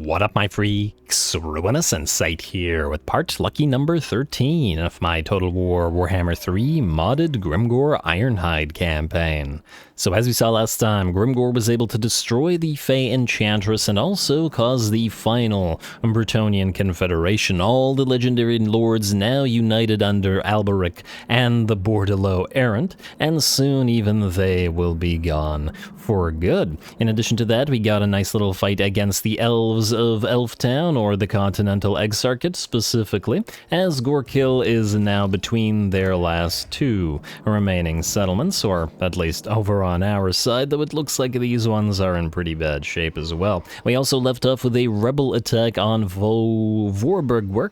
What up, my freaks? Ruinous and Sight here with part lucky number 13 of my Total War Warhammer 3 modded Grimgor Ironhide campaign. So as we saw last time, Grimgor was able to destroy the Fey Enchantress and also cause the final Bretonnian Confederation, all the legendary lords now united under Alberic and the Bordelot Errant, and soon even they will be gone for good. In addition to that, we got a nice little fight against the elves of Elftown, or the Continental Exarchate specifically, as Gorkill is now between their last two remaining settlements, or at least over on our side, though it looks like these ones are in pretty bad shape as well. We also left off with a rebel attack on Vorburgwerk,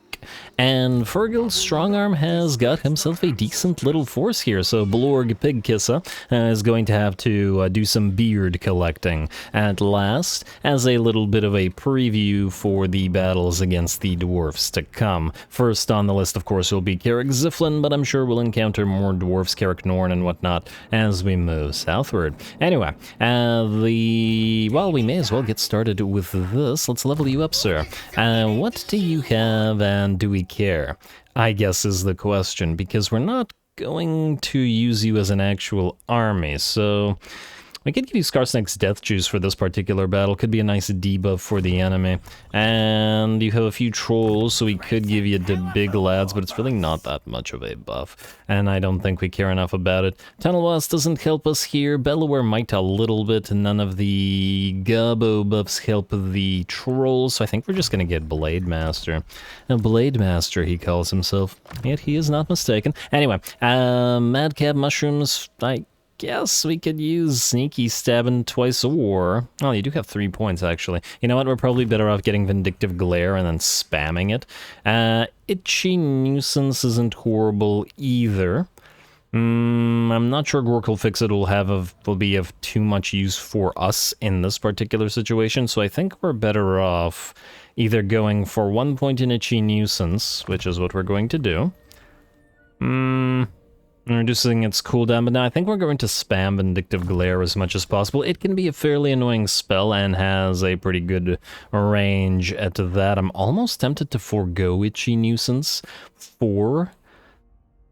and Fergal's Strongarm has got himself a decent little force here, so Blorg Pigkissa is going to have to do some beard collecting at last, as a little bit of a preview for the battles against the dwarfs to come. First on the list, of course, will be Carrick Ziflin, but I'm sure we'll encounter more dwarfs, Carrick Norn and whatnot, as we move southward. Anyway, well, we may as well get started with this. Let's level you up, sir. What do you have, and do we care? I guess is the question, because we're not going to use you as an actual army, so we could give you Skarsnake's Death Juice for this particular battle. Could be a nice debuff for the enemy. And you have a few trolls, so we could give you the big lads, but it's really not that much of a buff. And I don't think we care enough about it. Tunnel Boss doesn't help us here. Bellower might a little bit. None of the Gabo buffs help the trolls, so I think we're just going to get Blade Master. A Blade Master, he calls himself. Yet he is not mistaken. Anyway, Madcap Mushrooms, I guess we could use Sneaky Stabbing twice, or... Oh, you do have 3 points, actually. You know what? We're probably better off getting Vindictive Glare and then spamming it. Itchy Nuisance isn't horrible either. I'm not sure Gorkil Fix-It will be of too much use for us in this particular situation, so I think we're better off either going for 1 point in Itchy Nuisance, which is what we're going to do. Reducing its cooldown, but now I think we're going to spam Vindictive Glare as much as possible. It can be a fairly annoying spell and has a pretty good range at that. I'm almost tempted to forego Itchy Nuisance for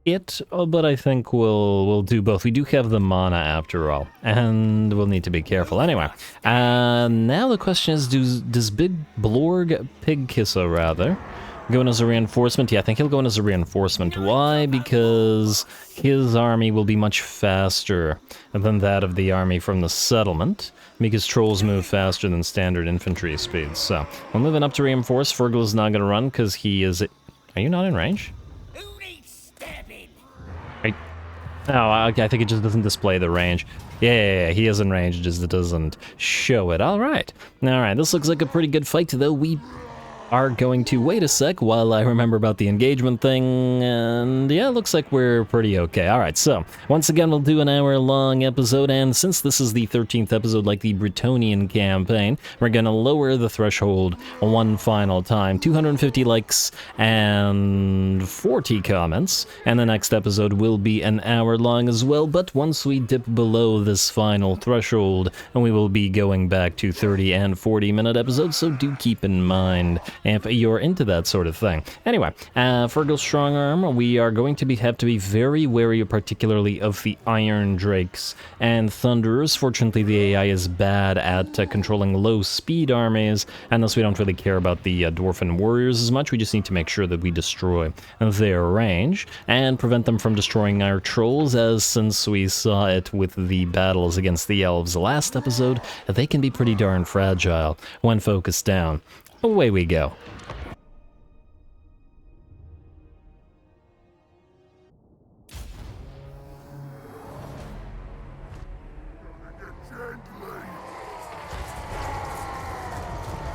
it, but I think we'll do both. We do have the mana after all, and we'll need to be careful. Anyway, now the question is, does Big Blorg Pigkissa, rather, go in as a reinforcement? Yeah, I think he'll go in as a reinforcement. Why? Because his army will be much faster than that of the army from the settlement, because trolls move faster than standard infantry speed. So, we're moving up to reinforce. Fergal is not going to run because he is... Are you not in range? Right. Oh, okay, I think it just doesn't display the range. Yeah, he is in range, just it doesn't show it. Alright, this looks like a pretty good fight, though we are going to wait a sec while I remember about the engagement thing, and yeah, looks like we're pretty okay. Alright, so, once again, we'll do an hour-long episode, and since this is the 13th episode like the Bretonnian campaign, we're gonna lower the threshold one final time. 250 likes and 40 comments, and the next episode will be an hour long as well, but once we dip below this final threshold, we will be going back to 30 and 40-minute episodes, so do keep in mind if you're into that sort of thing. Anyway, Fergal's Strongarm, we are going to have to be very wary, particularly of the Iron Drakes and Thunderers. Fortunately, the AI is bad at controlling low-speed armies, and thus we don't really care about the Dwarfen Warriors as much. We just need to make sure that we destroy their range and prevent them from destroying our trolls, as since we saw it with the battles against the elves last episode, they can be pretty darn fragile when focused down. Away we go.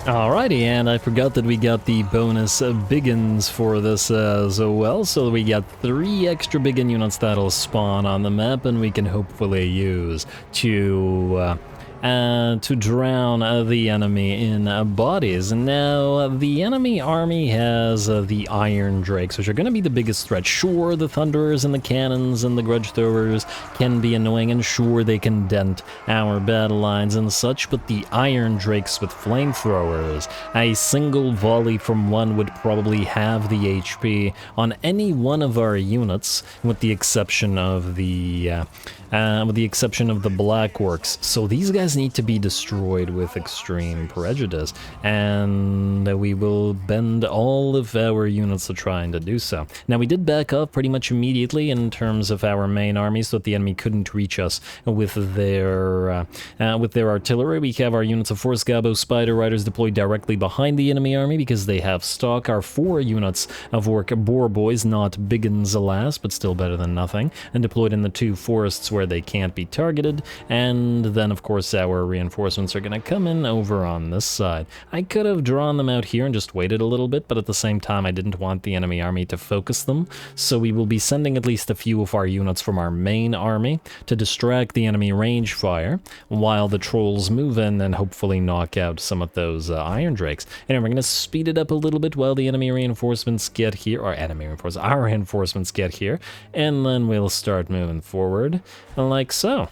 Alrighty, and I forgot that we got the bonus biggins for this as well, so we got 3 extra biggin units that'll spawn on the map, and we can hopefully use to to drown the enemy in bodies. Now, the enemy army has the Iron Drakes, which are going to be the biggest threat. Sure, the Thunderers and the Cannons and the Grudge Throwers can be annoying, and sure, they can dent our battle lines and such, but the Iron Drakes with flamethrowers, a single volley from one would probably have the HP on any one of our units, with the exception of the Black Orcs. So these guys need to be destroyed with extreme prejudice, and we will bend all of our units to trying to do so. Now, we did back up pretty much immediately in terms of our main army, so that the enemy couldn't reach us with their artillery. We have our units of Force Gabo Spider Riders deployed directly behind the enemy army because they have stock. Our 4 units of Orc Boar Boys, not biggins alas, but still better than nothing, and deployed in the 2 forests where they can't be targeted. And then, of course, our reinforcements are going to come in over on this side. I could have drawn them out here and just waited a little bit, but at the same time, I didn't want the enemy army to focus them, so we will be sending at least a few of our units from our main army to distract the enemy range fire, while the trolls move in and hopefully knock out some of those Iron Drakes. And we're going to speed it up a little bit while the enemy reinforcements get here, or our reinforcements get here, and then we'll start moving forward like so.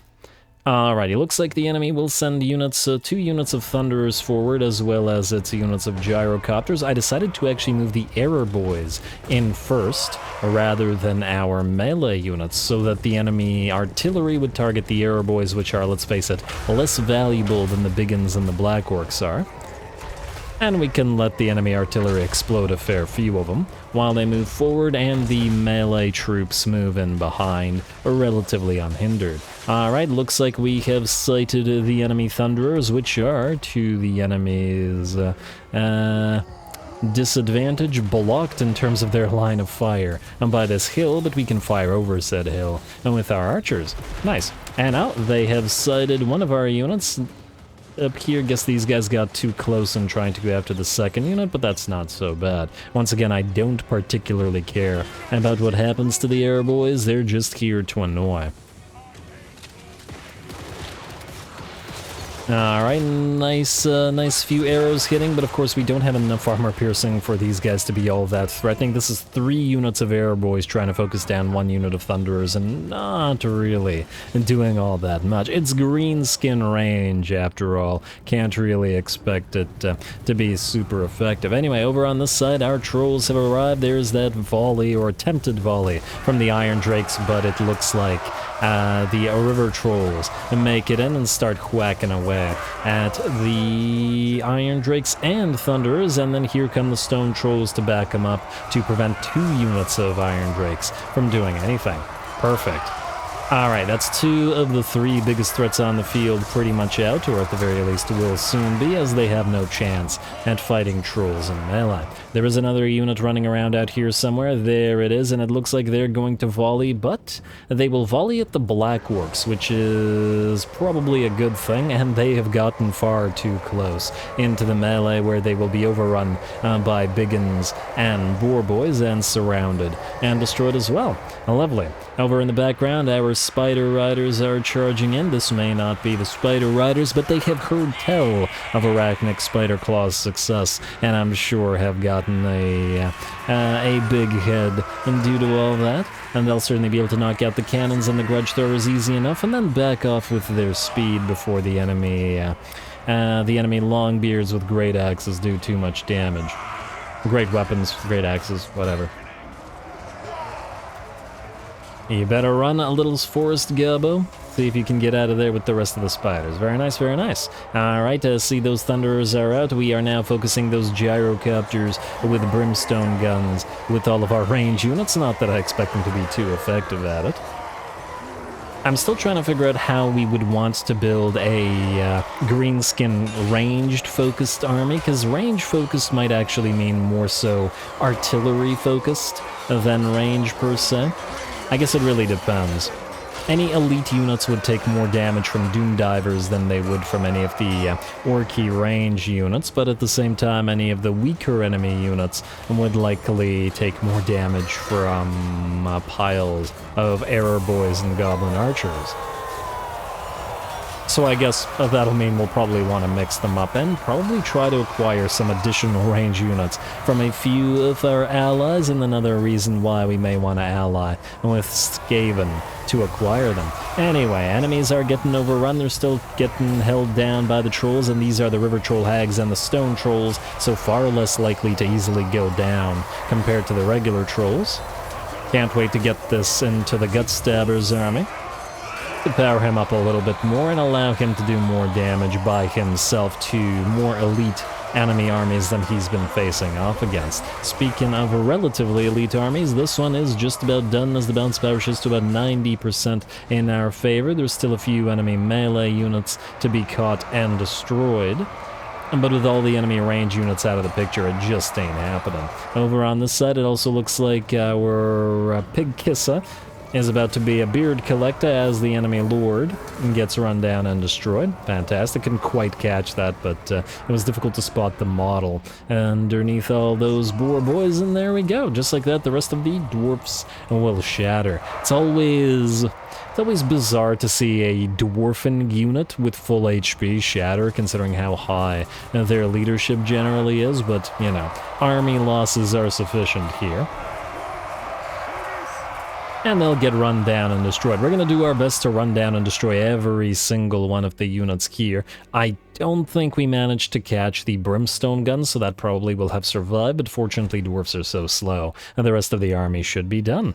Alrighty, looks like the enemy will send units, 2 units of Thunderers forward, as well as 2 units of Gyrocopters. I decided to actually move the Error Boys in first, rather than our melee units, so that the enemy artillery would target the Error Boys, which are, let's face it, less valuable than the Biggins and the Black Orcs are. And we can let the enemy artillery explode a fair few of them while they move forward, and the melee troops move in behind, relatively unhindered. Alright, looks like we have sighted the enemy Thunderers, which are, to the enemy's disadvantage, blocked in terms of their line of fire and by this hill, but we can fire over said hill and with our archers. Nice. And now they have sighted one of our units up here. Guess these guys got too close in trying to go after the second unit, but that's not so bad. Once again, I don't particularly care about what happens to the Air Boys. They're just here to annoy. Alright, nice few arrows hitting, but of course we don't have enough armor piercing for these guys to be all that threatening. This is 3 units of Arrow Boys trying to focus down 1 unit of Thunderers, and not really doing all that much. It's Greenskin range, after all. Can't really expect it to be super effective. Anyway, over on this side, our trolls have arrived. There's that volley, or attempted volley, from the Iron Drakes, but it looks like the river trolls make it in and start whacking away at the Iron Drakes and Thunderers, and then here come the Stone Trolls to back them up to prevent 2 units of Iron Drakes from doing anything. Perfect. Alright, that's 2 of the 3 biggest threats on the field pretty much out, or at the very least will soon be, as they have no chance at fighting trolls in melee. There is another unit running around out here somewhere. There it is, and it looks like they're going to volley, but they will volley at the Black Orcs, which is probably a good thing, and they have gotten far too close into the melee, where they will be overrun by Biggins and Boar Boys and surrounded and destroyed as well. Lovely. Over in the background, our Spider Riders are charging in. This may not be the Spider Riders, but they have heard tell of Arachnic Spider Claw's success, and I'm sure have gotten a big head due to all that. And they'll certainly be able to knock out the cannons and the grudge throwers easy enough, and then back off with their speed before the enemy longbeards with great axes do too much damage. Great weapons, great axes, whatever. You better run a little Forest Gabo. See if you can get out of there with the rest of the spiders. Very nice, very nice. Alright, see those Thunderers are out. We are now focusing those Gyrocopters with Brimstone guns with all of our range units. Not that I expect them to be too effective at it. I'm still trying to figure out how we would want to build a Greenskin ranged-focused army, because range-focused might actually mean more so artillery-focused than range per se. I guess it really depends. Any elite units would take more damage from Doom Divers than they would from any of the Orky range units, but at the same time, any of the weaker enemy units would likely take more damage from piles of Error Boys and Goblin Archers. So I guess that'll mean we'll probably want to mix them up and probably try to acquire some additional range units from a few of our allies, and another reason why we may want to ally with Skaven to acquire them. Anyway, enemies are getting overrun, they're still getting held down by the trolls, and these are the river troll hags and the stone trolls, so far less likely to easily go down compared to the regular trolls. Can't wait to get this into the Gut Stabbers army. To power him up a little bit more and allow him to do more damage by himself to more elite enemy armies than he's been facing off against. Speaking of relatively elite armies, this one is just about done as the bounce power shifts to about 90% in our favor. There's still a few enemy melee units to be caught and destroyed. But with all the enemy range units out of the picture, it just ain't happening. Over on this side, it also looks like our Pig Kissa is about to be a beard collector as the enemy lord gets run down and destroyed. Fantastic. Couldn't quite catch that, but it was difficult to spot the model underneath all those boar boys, and there we go. Just like that, the rest of the dwarfs will shatter. It's always bizarre to see a dwarfen unit with full HP shatter, considering how high their leadership generally is, but, you know, army losses are sufficient here. And they'll get run down and destroyed. We're going to do our best to run down and destroy every single one of the units here. I don't think we managed to catch the brimstone guns, so that probably will have survived, but fortunately dwarfs are so slow, and the rest of the army should be done.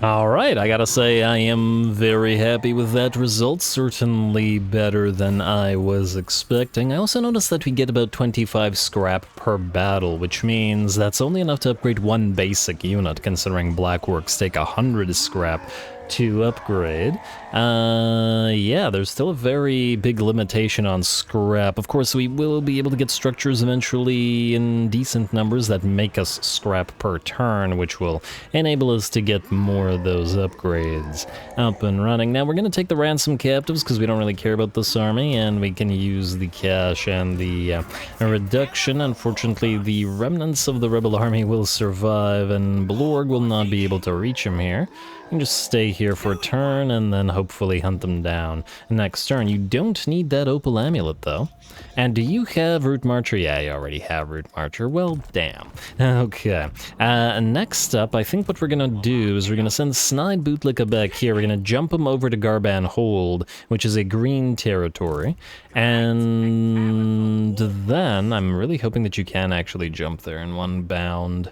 Alright, I gotta say I am very happy with that result, certainly better than I was expecting. I also noticed that we get about 25 scrap per battle, which means that's only enough to upgrade one basic unit, considering Black Orcs take 100 scrap to upgrade. Yeah, there's still a very big limitation on scrap. Of course, we will be able to get structures eventually in decent numbers that make us scrap per turn, which will enable us to get more of those upgrades up and running. Now, we're going to take the ransom captives because we don't really care about this army, and we can use the cash and the reduction. Unfortunately, the remnants of the rebel army will survive, and Blorg will not be able to reach him here. You can just stay here for a turn and then hopefully hunt them down next turn. You don't need that opal amulet though. And do you have Root Marcher? Yeah, you already have Root Marcher. Well, damn. Okay. Next up, I think what we're gonna do is we're gonna send Snide Bootlicka back here. We're gonna jump him over to Garban Hold, which is a green territory. And then I'm really hoping that you can actually jump there in one bound.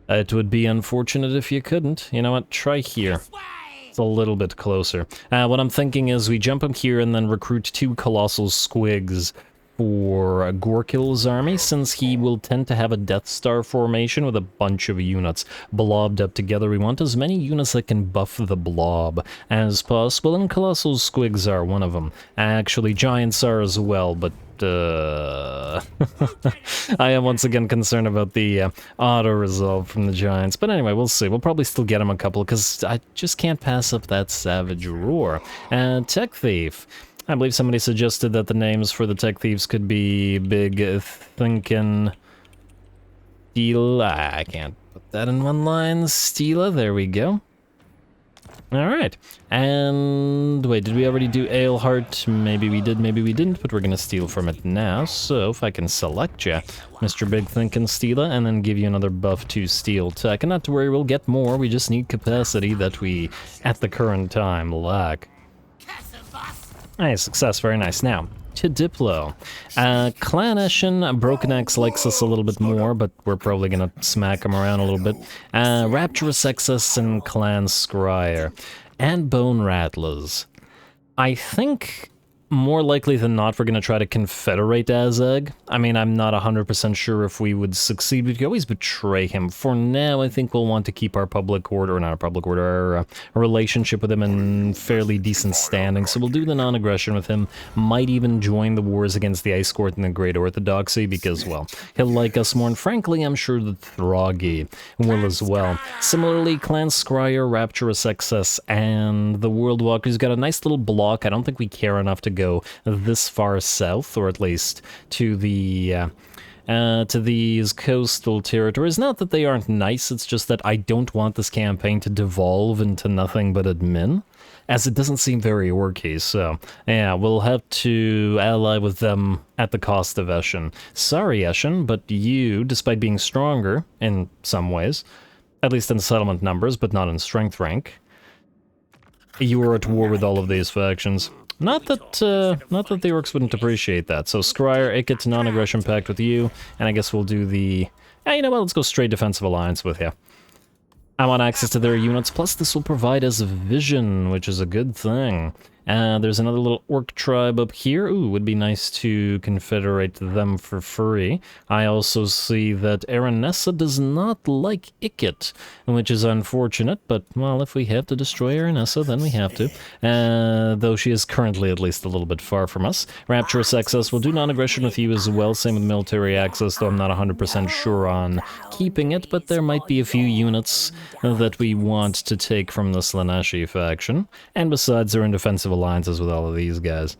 It would be unfortunate if you couldn't. You know what? Try here. It's a little bit closer. What I'm thinking is we jump him here and then recruit 2 Colossal Squigs for Gorkil's army, since he will tend to have a Death Star formation with a bunch of units blobbed up together. We want as many units that can buff the blob as possible, and Colossal Squigs are one of them. Actually, Giants are as well, but I am once again concerned about the auto-resolve from the Giants. But anyway, we'll see. We'll probably still get him a couple, because I just can't pass up that Savage Roar. Tech Thief. I believe somebody suggested that the names for the Tech Thieves could be Big Thinkin' Steela. I can't put that in one line. Steela, there we go. Alright, and wait, did we already do Aleheart? Maybe we did, maybe we didn't, but we're gonna steal from it now. So if I can select you, Mr. Big Thinkin' Steela, and then give you another buff to Steel Tech. And not to worry, we'll get more, we just need capacity that we, at the current time, lack. Nice, success, very nice. Now, to Diplo. Clan Eshin, Broken Axe likes us a little bit more, but we're probably gonna smack him around a little bit. Rapturous Excess and Clan Scryer. And Bone Rattlers. I think more likely than not we're gonna try to confederate Azag. I mean, I'm not 100% sure if we would succeed. We could always betray him. For now, I think we'll want to keep our public order, or not our public order, our relationship with him in fairly decent standing. So we'll do the non-aggression with him. Might even join the wars against the Ice Court and the Great Orthodoxy, because, well, he'll like us more. And frankly, I'm sure the Throggy will as well. Similarly, Clan Scryer, Rapturous Excess, and the World WAAAGH, who's got a nice little block. I don't think we care enough to go this far south, or at least to the to these coastal territories. Not that they aren't nice, it's just that I don't want this campaign to devolve into nothing but admin, as it doesn't seem very orky, so yeah, we'll have to ally with them at the cost of Eshin. Sorry, Eshin, but you, despite being stronger in some ways, at least in settlement numbers, but not in strength rank, you are at war with all of these factions. Not that the orcs wouldn't appreciate that. So Scryer, Ikit, non-aggression pact with you, and I guess we'll do the... you know what, let's go straight defensive alliance with you. I want access to their units, plus this will provide us vision, which is a good thing. There's another little orc tribe up here. Ooh, would be nice to confederate them for free. I also see that Aranessa does not like Ikit, which is unfortunate, but, well, if we have to destroy Aranessa, then we have to. Though she is currently at least a little bit far from us. Rapturous access will do non-aggression with you as well, same with military access, though I'm not 100% sure on keeping it, but there might be a few units that we want to take from the Slaaneshi faction. And besides, they're in defensive alliances with all of these guys.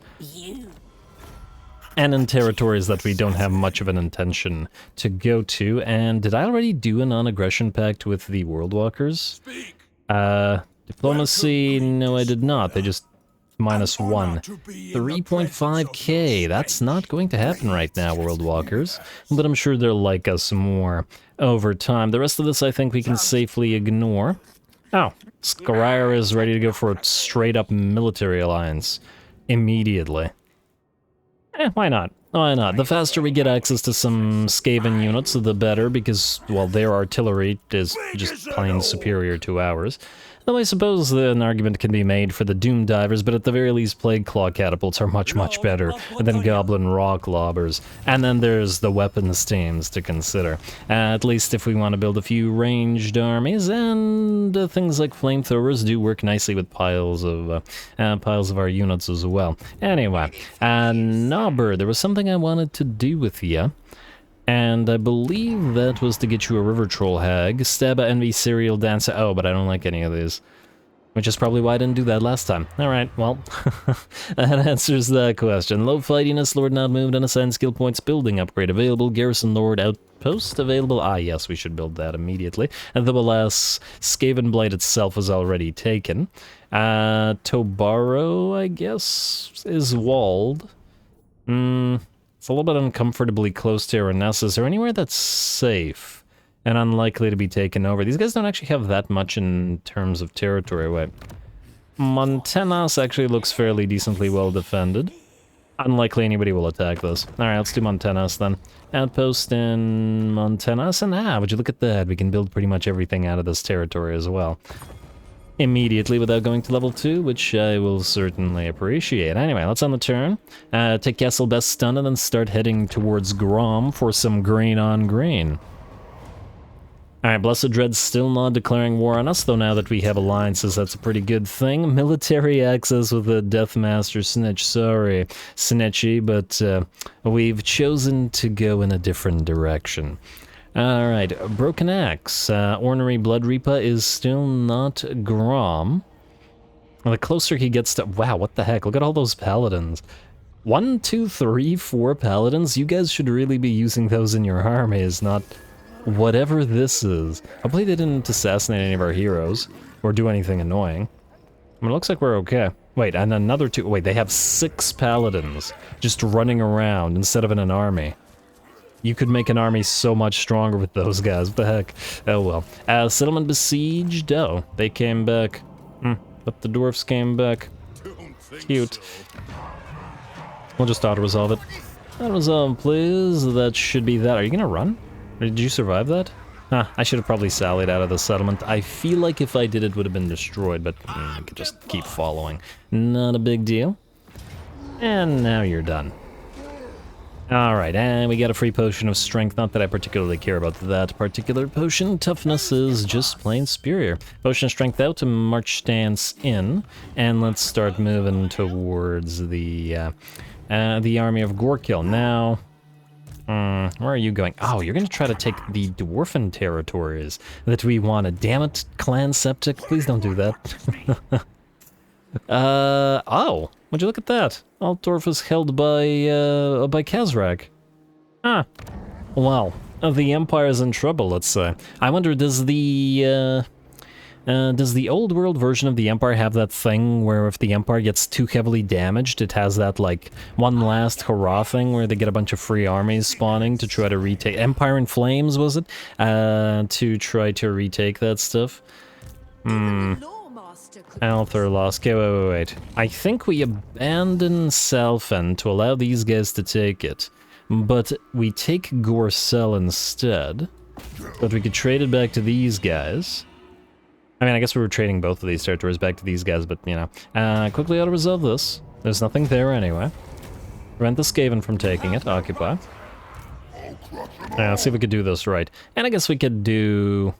And in territories that we don't have much of an intention to go to. And did I already do a non-aggression pact with the World Walkers? Diplomacy, no I did not. They just -1. 3.5k, that's not going to happen right now, World Walkers. But I'm sure they'll like us more over time. The rest of this I think we can safely ignore. Oh, Scryer is ready to go for a straight-up military alliance immediately. Why not? Why not? The faster we get access to some Skaven units, the better, because, well, their artillery is just plain superior to ours. Though I suppose an argument can be made for the Doom Divers, but at the very least, Plague Claw catapults are much, much better than Goblin Rock Lobbers. And then there's the weapons teams to consider. At least if we want to build a few ranged armies, and things like flamethrowers do work nicely with piles of our units as well. Anyway, Nobber, there was something I wanted to do with you. And I believe that was to get you a River Troll Hag, Staba Envy Serial Dancer. Oh, but I don't like any of these. Which is probably why I didn't do that last time. Alright, well, that answers that question. Low Fightiness, Lord Not Moved, Unassigned Skill Points, Building Upgrade available, Garrison Lord Outpost available. Ah, yes, we should build that immediately. And the alas, Skaven Blight itself was already taken. Tobaro, I guess, is walled. It's a little bit uncomfortably close to Ruinous. Is there anywhere that's safe and unlikely to be taken over? These guys don't actually have that much in terms of territory. Wait. Montenas actually looks fairly decently well defended. Unlikely anybody will attack this. Alright, let's do Montenas then. Outpost in Montenas, and would you look at that? We can build pretty much everything out of this territory as well. Immediately without going to level 2, which I will certainly appreciate. Anyway, let's end the turn. Take Castle Best Stun and then start heading towards Grom for some green on green. Alright, Blessed Dread's still not declaring war on us, though now that we have alliances, that's a pretty good thing. Military access with the Deathmaster Snitch. Sorry, Snitchy, but we've chosen to go in a different direction. Alright, Broken Axe. Ornery Blood Reaper is still not Grom. The closer he gets to... Wow, what the heck? Look at all those paladins. 1, 2, 3, 4 paladins? You guys should really be using those in your armies, not whatever this is. Hopefully they didn't assassinate any of our heroes, or do anything annoying. I mean, it looks like we're okay. Wait, and another 2... Wait, they have 6 paladins just running around instead of in an army. You could make an army so much stronger with those guys. What the heck? Oh well. Settlement besieged. Oh, they came back. But the dwarfs came back. Cute. We'll just auto-resolve it. Auto-resolve, please. That should be that. Are you gonna run? Or did you survive that? Huh, I should have probably sallied out of the settlement. I feel like if I did, it would have been destroyed, but I could just keep following. Not a big deal. And now you're done. Alright, and we got a free potion of strength. Not that I particularly care about that particular potion. Toughness is just plain superior. Potion of strength out to march stance in. And let's start moving towards the army of Gorkill. Now, where are you going? Oh, you're going to try to take the dwarfen territories that we wanted. Damn it, Clan Septic. Please don't do that. Oh, would you look at that? Altdorf is held by Kazrak. Huh. Well, the Empire's in trouble, let's say. I wonder, does the old world version of the Empire have that thing where if the Empire gets too heavily damaged, it has that, like, one last hurrah thing where they get a bunch of free armies spawning to try to retake... Empire in Flames, was it? To try to retake that stuff? Althor lost. Okay, wait. I think we abandon Selfen to allow these guys to take it. But we take Gorcel instead. But we could trade it back to these guys. I mean, I guess we were trading both of these territories back to these guys, but, you know. Quickly auto-resolve this. There's nothing there anyway. Prevent the Skaven from taking it. Occupy. Let's see if we could do this right. And I guess we could do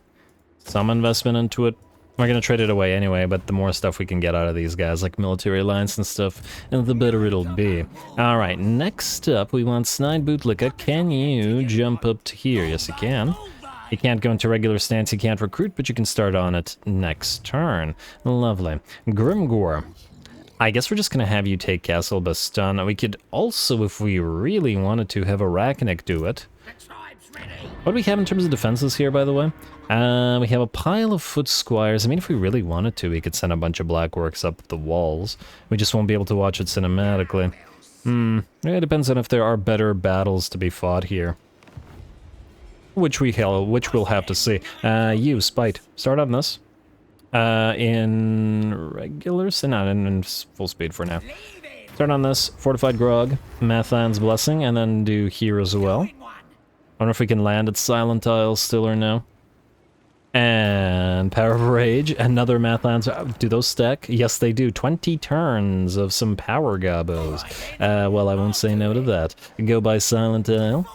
some investment into it. We're gonna trade it away anyway, but the more stuff we can get out of these guys, like military alliance and stuff, the better it'll be. Alright, next up, we want Snide Bootlicka. Can you jump up to here? Yes, you can. You can't go into regular stance, you can't recruit, but you can start on it next turn. Lovely. Grimgor. I guess we're just gonna have you take Castle Bastan. We could also, if we really wanted to, have Arachnic do it. What do we have in terms of defenses here, by the way? We have a pile of foot squires. I mean, if we really wanted to, we could send a bunch of Black Orcs up the walls. We just won't be able to watch it cinematically. It depends on if there are better battles to be fought here. Which we'll have to see. You, Spite, start on this. In regular... not in full speed for now. Start on this, Fortified Grog, Mathan's Blessing, and then do here as well. I wonder if we can land at Silent Isle still or no. And Power of Rage, another Mathan's... do those stack? Yes, they do. 20 turns of some power gobos. Well, I won't say no to that. Go by Silent Isle.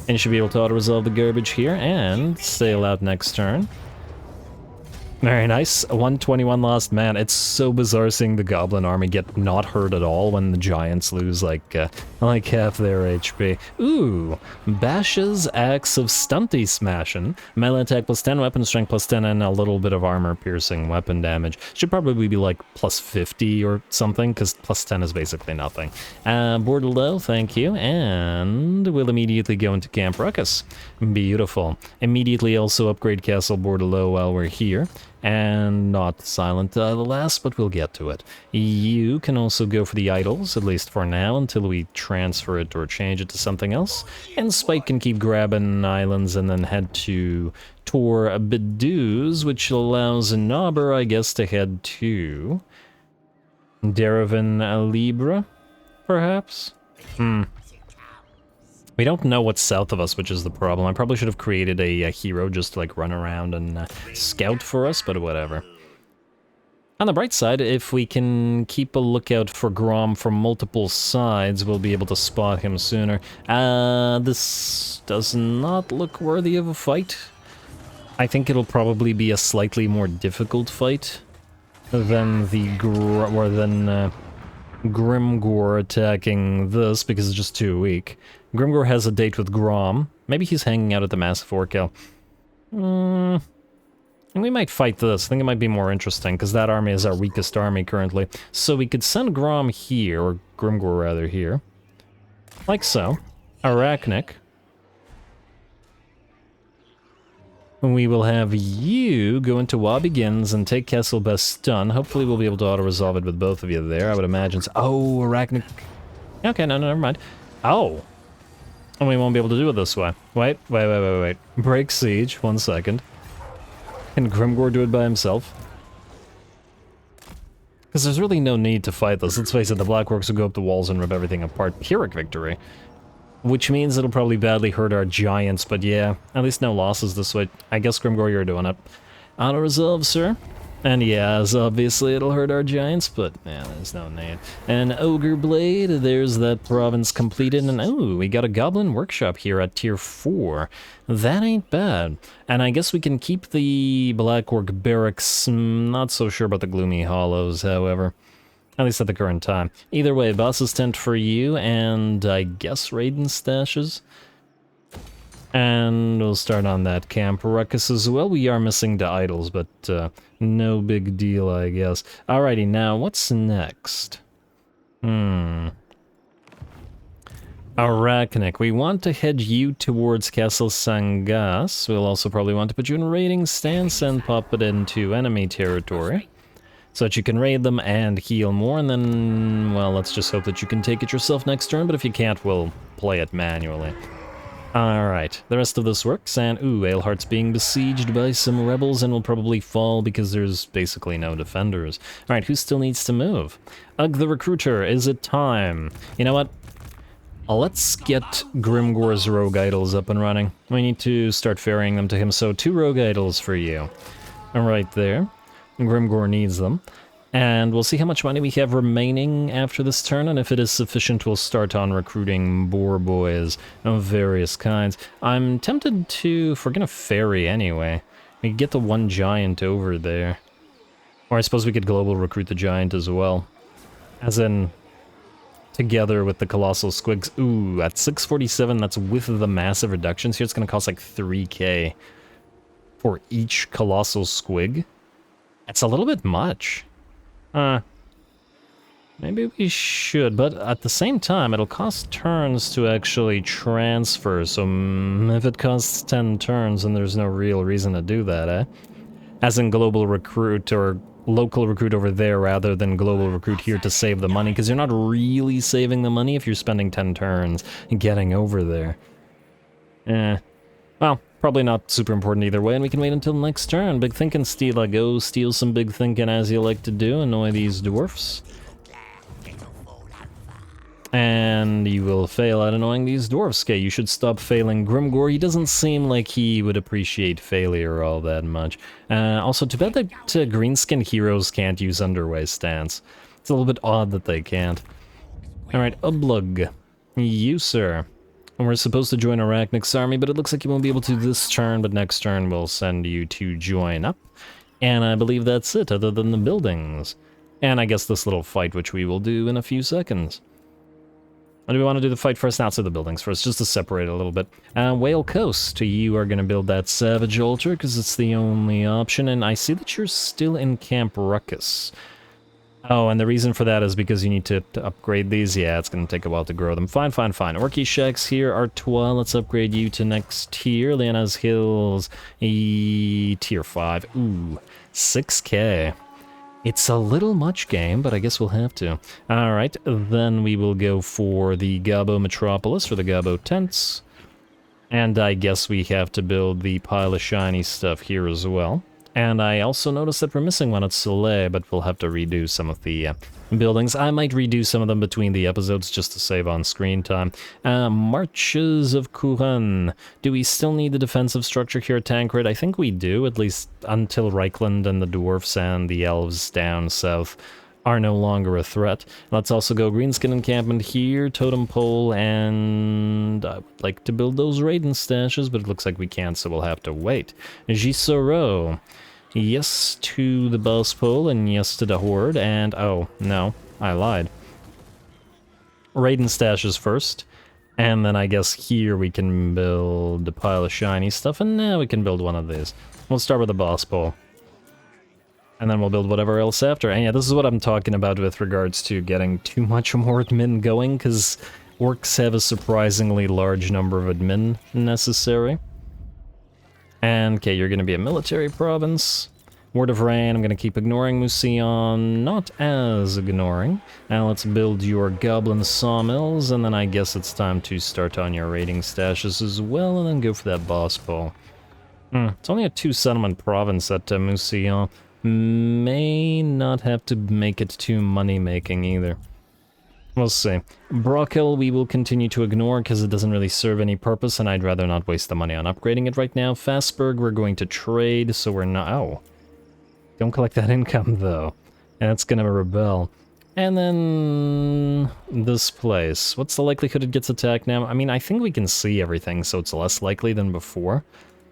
And you should be able to auto-resolve the garbage here, and sail out next turn. Very nice. 121 lost. Man, it's so bizarre seeing the Goblin army get not hurt at all when the Giants lose like half their HP. Ooh, Bash's Axe of Stunty Smashing. Melee attack plus 10, weapon strength plus 10, and a little bit of armor piercing weapon damage. Should probably be like plus 50 or something, because plus 10 is basically nothing. Bordelot, thank you, and we'll immediately go into Camp Ruckus. Beautiful. Immediately also upgrade Castle Bordelot while we're here. And not Silent the last, but we'll get to it. You can also go for the idols, at least for now, until we transfer it or change it to something else. And Spike can keep grabbing islands and then head to Tor Beduz, which allows Nobber, I guess, to head to Deravan Libra, perhaps? We don't know what's south of us, which is the problem. I probably should have created a hero just to, like, run around and scout for us, but whatever. On the bright side, if we can keep a lookout for Grom from multiple sides, we'll be able to spot him sooner. This does not look worthy of a fight. I think it'll probably be a slightly more difficult fight than the Grimgor attacking this, because it's just too weak. Grimgor has a date with Grom. Maybe he's hanging out at the Massive Orc. And we might fight this. I think it might be more interesting, because that army is our weakest army currently. So we could send Grom here, or Grimgor rather here. Like so. Arachnic. We will have you go into WAAAGH and take Castle Bastan. Hopefully we'll be able to auto-resolve it with both of you there, I would imagine. Oh, Arachnic. Okay, no, never mind. Oh. And we won't be able to do it this way. Wait. Break siege, 1 second. Can Grimgor do it by himself? Because there's really no need to fight this. Let's face it, the Black Orcs will go up the walls and rip everything apart. Pyrrhic victory. Which means it'll probably badly hurt our Giants, but yeah, at least no losses this way. I guess, Grimgor, you're doing it. Auto-resolve, sir. And yeah, as obviously it'll hurt our Giants, but yeah, there's no need. And Ogre Blade, there's that province completed, and oh, we got a Goblin Workshop here at Tier 4. That ain't bad. And I guess we can keep the Black Orc Barracks. Not so sure about the Gloomy Hollows, however. At least at the current time. Either way, Boss's Tent for you, and I guess Raiden Stashes. And we'll start on that Camp Ruckus as well. We are missing the idols, but no big deal, I guess. Alrighty, now what's next? Arachnic, we want to head you towards Castle Sangas. We'll also probably want to put you in raiding stance and pop it into enemy territory, so that you can raid them and heal more, and then, well, let's just hope that you can take it yourself next turn, but if you can't, we'll play it manually. Alright, the rest of this works, and ooh, Aleheart's being besieged by some rebels and will probably fall because there's basically no defenders. Alright, who still needs to move? Ugh the Recruiter, is it time? You know what? Let's get Grimgor's rogue idols up and running. We need to start ferrying them to him, so 2 rogue idols for you. Right there. Grimgor needs them. And we'll see how much money we have remaining after this turn, and if it is sufficient, we'll start on recruiting boar boys of various kinds. I'm tempted to, if we're gonna ferry anyway, we could get the 1 giant over there. Or I suppose we could global recruit the giant as well. As in, together with the colossal squigs. Ooh, at 647, that's with the massive reductions here. It's gonna cost like 3k for each colossal squig. That's a little bit much. Maybe we should, but at the same time, it'll cost turns to actually transfer, so if it costs 10 turns, then there's no real reason to do that, eh? As in global recruit or local recruit over there rather than global recruit here to save the money, because you're not really saving the money if you're spending 10 turns and getting over there. Well, probably not super important either way, and we can wait until next turn. Big thinking, Steela. Go steal some big thinking as you like to do. Annoy these dwarfs. And you will fail at annoying these dwarfs. Okay, you should stop failing Grimgor. He doesn't seem like he would appreciate failure all that much. Also, too bad that greenskin heroes can't use underway stance. It's a little bit odd that they can't. Alright, Ublug. You, sir. And we're supposed to join Arachnic's army, but it looks like you won't be able to this turn, but next turn we'll send you to join up. And I believe that's it, other than the buildings. And I guess this little fight, which we will do in a few seconds. Or do we want to do the fight first? Not to the buildings first, just to separate a little bit. Whale Coast, you are going to build that Savage Altar, because it's the only option, and I see that you're still in Camp Ruckus. Oh, and the reason for that is because you need to upgrade these. Yeah, it's going to take a while to grow them. Fine, fine, fine. Orky Shacks here, Artois, let's upgrade you to next tier. Leona's Hills, tier 5. Ooh, 6k. It's a little much game, but I guess we'll have to. Alright, then we will go for the Gabo Metropolis, or the Gabo Tents. And I guess we have to build the pile of shiny stuff here as well. And I also noticed that we're missing one at Soleil, but we'll have to redo some of the buildings. I might redo some of them between the episodes just to save on screen time. Marches of Couronne. Do we still need the defensive structure here at Tancred? I think we do, at least until Reichland and the dwarfs and the elves down south are no longer a threat. Let's also go Greenskin encampment here, totem pole, and I would like to build those raiden stashes, but it looks like we can't, so we'll have to wait. Gisoro. Yes to the boss pole, and yes to the horde, and oh, no, I lied. Raiden stashes first, and then I guess here we can build a pile of shiny stuff, and now we can build one of these. We'll start with the boss pole. And then we'll build whatever else after. And yeah, this is what I'm talking about with regards to getting too much more admin going, because orcs have a surprisingly large number of admin necessary. And, okay, you're going to be a military province. Word of Rain, I'm going to keep ignoring Musion, not as ignoring. Now let's build your goblin sawmills, and then I guess it's time to start on your raiding stashes as well, and then go for that boss pole. It's only a 2-settlement province at Musion. May not have to make it too money-making either. We'll see. Brockhill we will continue to ignore because it doesn't really serve any purpose, and I'd rather not waste the money on upgrading it right now. Fastberg we're going to trade, so we're not... Oh. Don't collect that income, though. And it's gonna rebel. And then... this place. What's the likelihood it gets attacked now? I mean, I think we can see everything, so it's less likely than before.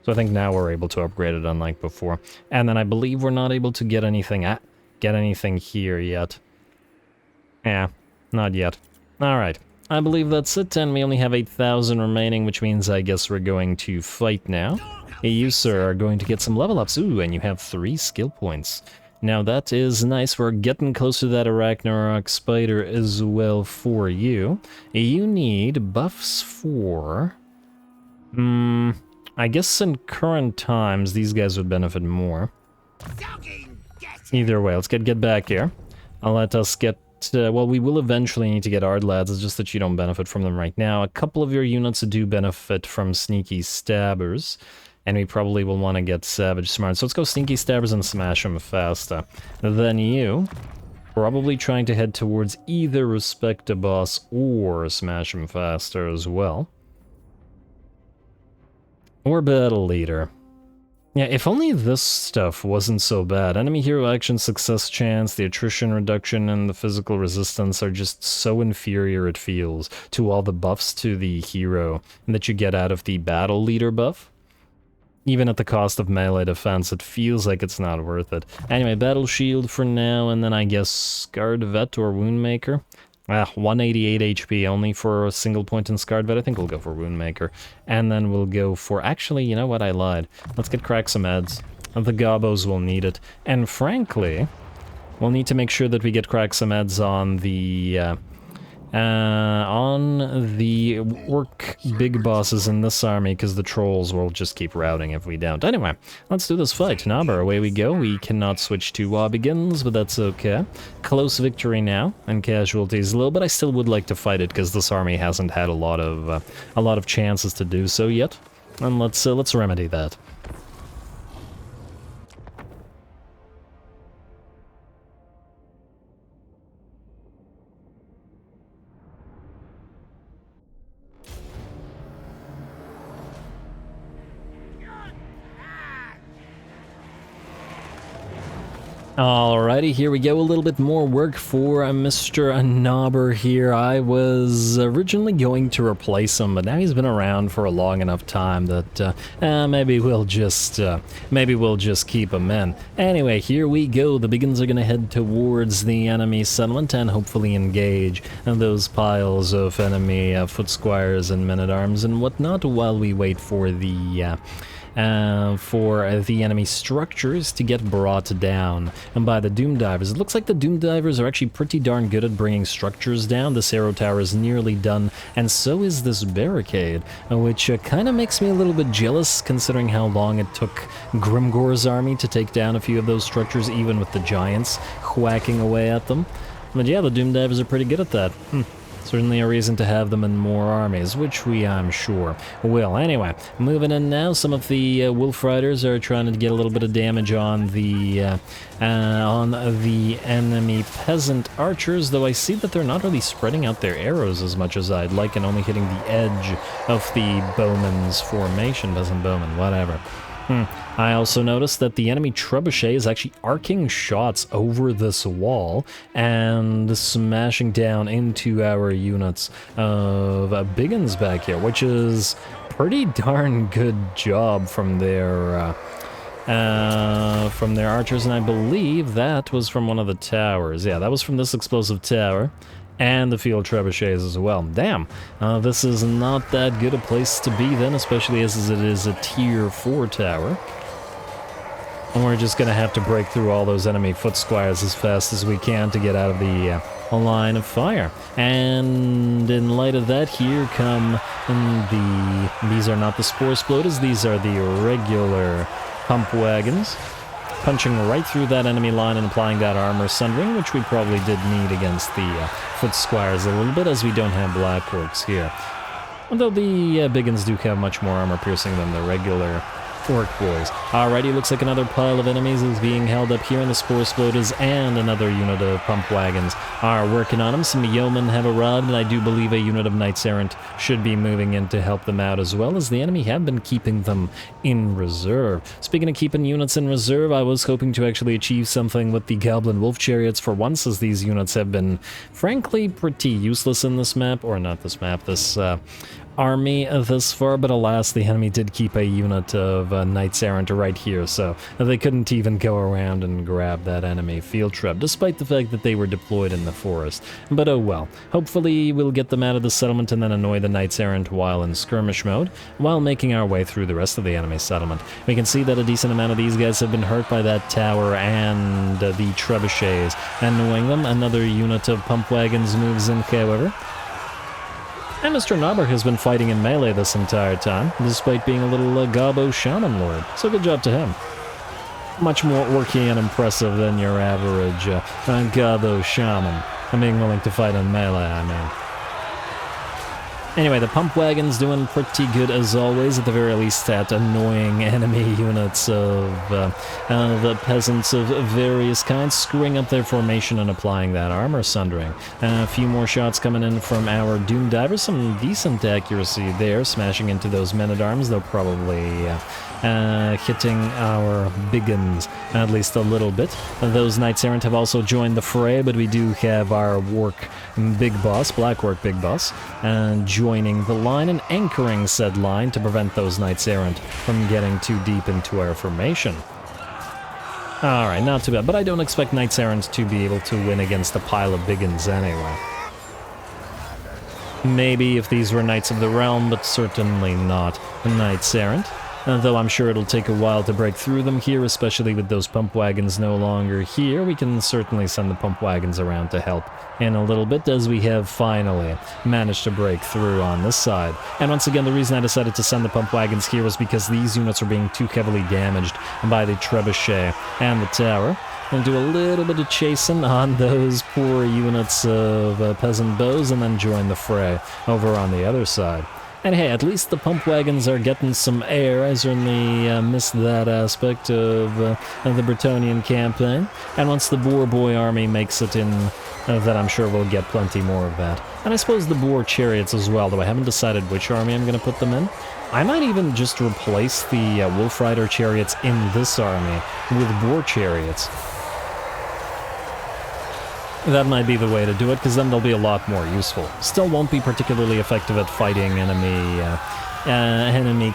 So I think now we're able to upgrade it unlike before. And then I believe we're not able to get anything here yet. Yeah, not yet. Alright, I believe that's it, and we only have 8,000 remaining, which means I guess we're going to fight now. You, sir, are going to get some level ups. Ooh, and you have 3 skill points. Now that is nice. We're getting close to that Ragnarok spider as well for you. You need buffs for... I guess in current times, these guys would benefit more. Either way, let's get back here. I'll let us get... well, we will eventually need to get Ard Lads, it's just that you don't benefit from them right now. A couple of your units do benefit from Sneaky Stabbers. And we probably will want to get Savage Smart. So let's go Sneaky Stabbers and smash them faster. Then you, probably trying to head towards either Respect a Boss or Smash them faster as well. Or Battle Leader. Yeah, if only this stuff wasn't so bad. Enemy hero action success chance, the attrition reduction, and the physical resistance are just so inferior it feels to all the buffs to the hero that you get out of the Battle Leader buff. Even at the cost of melee defense, it feels like it's not worth it. Anyway, Battle Shield for now, and then I guess Scarred Vet or Woundmaker. 188 HP only for a single point in Scarred Vet. I think we'll go for Woundmaker. And then we'll go for... Actually, you know what? I lied. Let's get Crack some Eds. The Gobos will need it. And frankly, we'll need to make sure that we get Crack some Eds on the orc big bosses in this army, because the trolls will just keep routing if we don't. Anyway, let's do this fight. Nabar, away we go. We cannot switch to begins, but that's okay. Close victory now, and casualties a little bit. I still would like to fight it, because this army hasn't had a lot of chances to do so yet. And let's remedy that. Alrighty, here we go. A little bit more work for Mr. Nabar here. I was originally going to replace him, but now he's been around for a long enough time that maybe we'll just keep him in. Anyway, here we go. The Biggins are gonna head towards the enemy settlement and hopefully engage those piles of enemy foot squires and men-at-arms and whatnot while we wait for the enemy structures to get brought down and by the Doom Divers. It looks like the Doom Divers are actually pretty darn good at bringing structures down. This arrow tower is nearly done, and so is this barricade, which kind of makes me a little bit jealous considering how long it took Grimgor's army to take down a few of those structures, even with the giants whacking away at them. But yeah, the Doom Divers are pretty good at that. Certainly a reason to have them in more armies, which I'm sure will. Anyway, moving in now, some of the Wolf Riders are trying to get a little bit of damage on the enemy Peasant Archers, though I see that they're not really spreading out their arrows as much as I'd like and only hitting the edge of the Bowman's formation. Peasant Bowman, whatever. I also noticed that the enemy Trebuchet is actually arcing shots over this wall and smashing down into our units of Biggins back here, which is pretty darn good job from their archers, and I believe that was from one of the towers. Yeah, that was from this explosive tower. And the field trebuchets as well. Damn, this is not that good a place to be then, especially as it is a tier 4 tower. And we're just gonna have to break through all those enemy foot squires as fast as we can to get out of the line of fire. And in light of that, here come these are not the Spore Sploders, these are the regular pump wagons. Punching right through that enemy line and applying that armor sundering, which we probably did need against the foot squires a little bit, as we don't have Black Orcs here. Although the Biggins do have much more armor piercing than the regular Orc boys. Alrighty, looks like another pile of enemies is being held up here, and the Spore Sploders and another unit of pump wagons are working on them. Some yeomen have arrived, and I do believe a unit of Knights Errant should be moving in to help them out, as well as the enemy have been keeping them in reserve. Speaking of keeping units in reserve, I was hoping to actually achieve something with the Goblin Wolf Chariots for once, as these units have been, frankly, pretty useless in this map, or not this map, this army thus far, but alas, the enemy did keep a unit of Knights Errant right here, so they couldn't even go around and grab that enemy field trap, despite the fact that they were deployed in the forest. But oh well. Hopefully we'll get them out of the settlement and then annoy the Knights Errant while in skirmish mode, while making our way through the rest of the enemy settlement. We can see that a decent amount of these guys have been hurt by that tower and the trebuchets, annoying them. Another unit of pump wagons moves in, however. And Mr. Nobber has been fighting in melee this entire time, despite being a little Gabo Shaman Lord. So good job to him. Much more orky and impressive than your average Gabo Shaman. I'm being willing to fight in melee, I mean. Anyway, the pump wagon's doing pretty good as always, at the very least at annoying enemy units of the peasants of various kinds, screwing up their formation and applying that armor sundering. A few more shots coming in from our Doom Divers, some decent accuracy there, smashing into those men-at-arms, though probably hitting our biggins at least a little bit. Those Knights Errant have also joined the fray, but we do have our Orc Big Boss, Black Orc Big Boss, joining the line and anchoring said line to prevent those Knights Errant from getting too deep into our formation. Alright, not too bad, but I don't expect Knights Errant to be able to win against a pile of biggins anyway. Maybe if these were Knights of the Realm, but certainly not Knights Errant. Though I'm sure it'll take a while to break through them here, especially with those pump wagons no longer here. We can certainly send the pump wagons around to help in a little bit, as we have finally managed to break through on this side. And once again, the reason I decided to send the pump wagons here was because these units are being too heavily damaged by the trebuchet and the tower. And do a little bit of chasing on those poor units of peasant bows, and then join the fray over on the other side. And hey, at least the pump wagons are getting some air. I certainly missed that aspect of the Bretonnian campaign. And once the Boar Boy army makes it in, then I'm sure we'll get plenty more of that. And I suppose the Boar chariots as well, though I haven't decided which army I'm going to put them in. I might even just replace the Wolf Rider chariots in this army with Boar chariots. That might be the way to do it, because then they'll be a lot more useful. Still won't be particularly effective at fighting enemy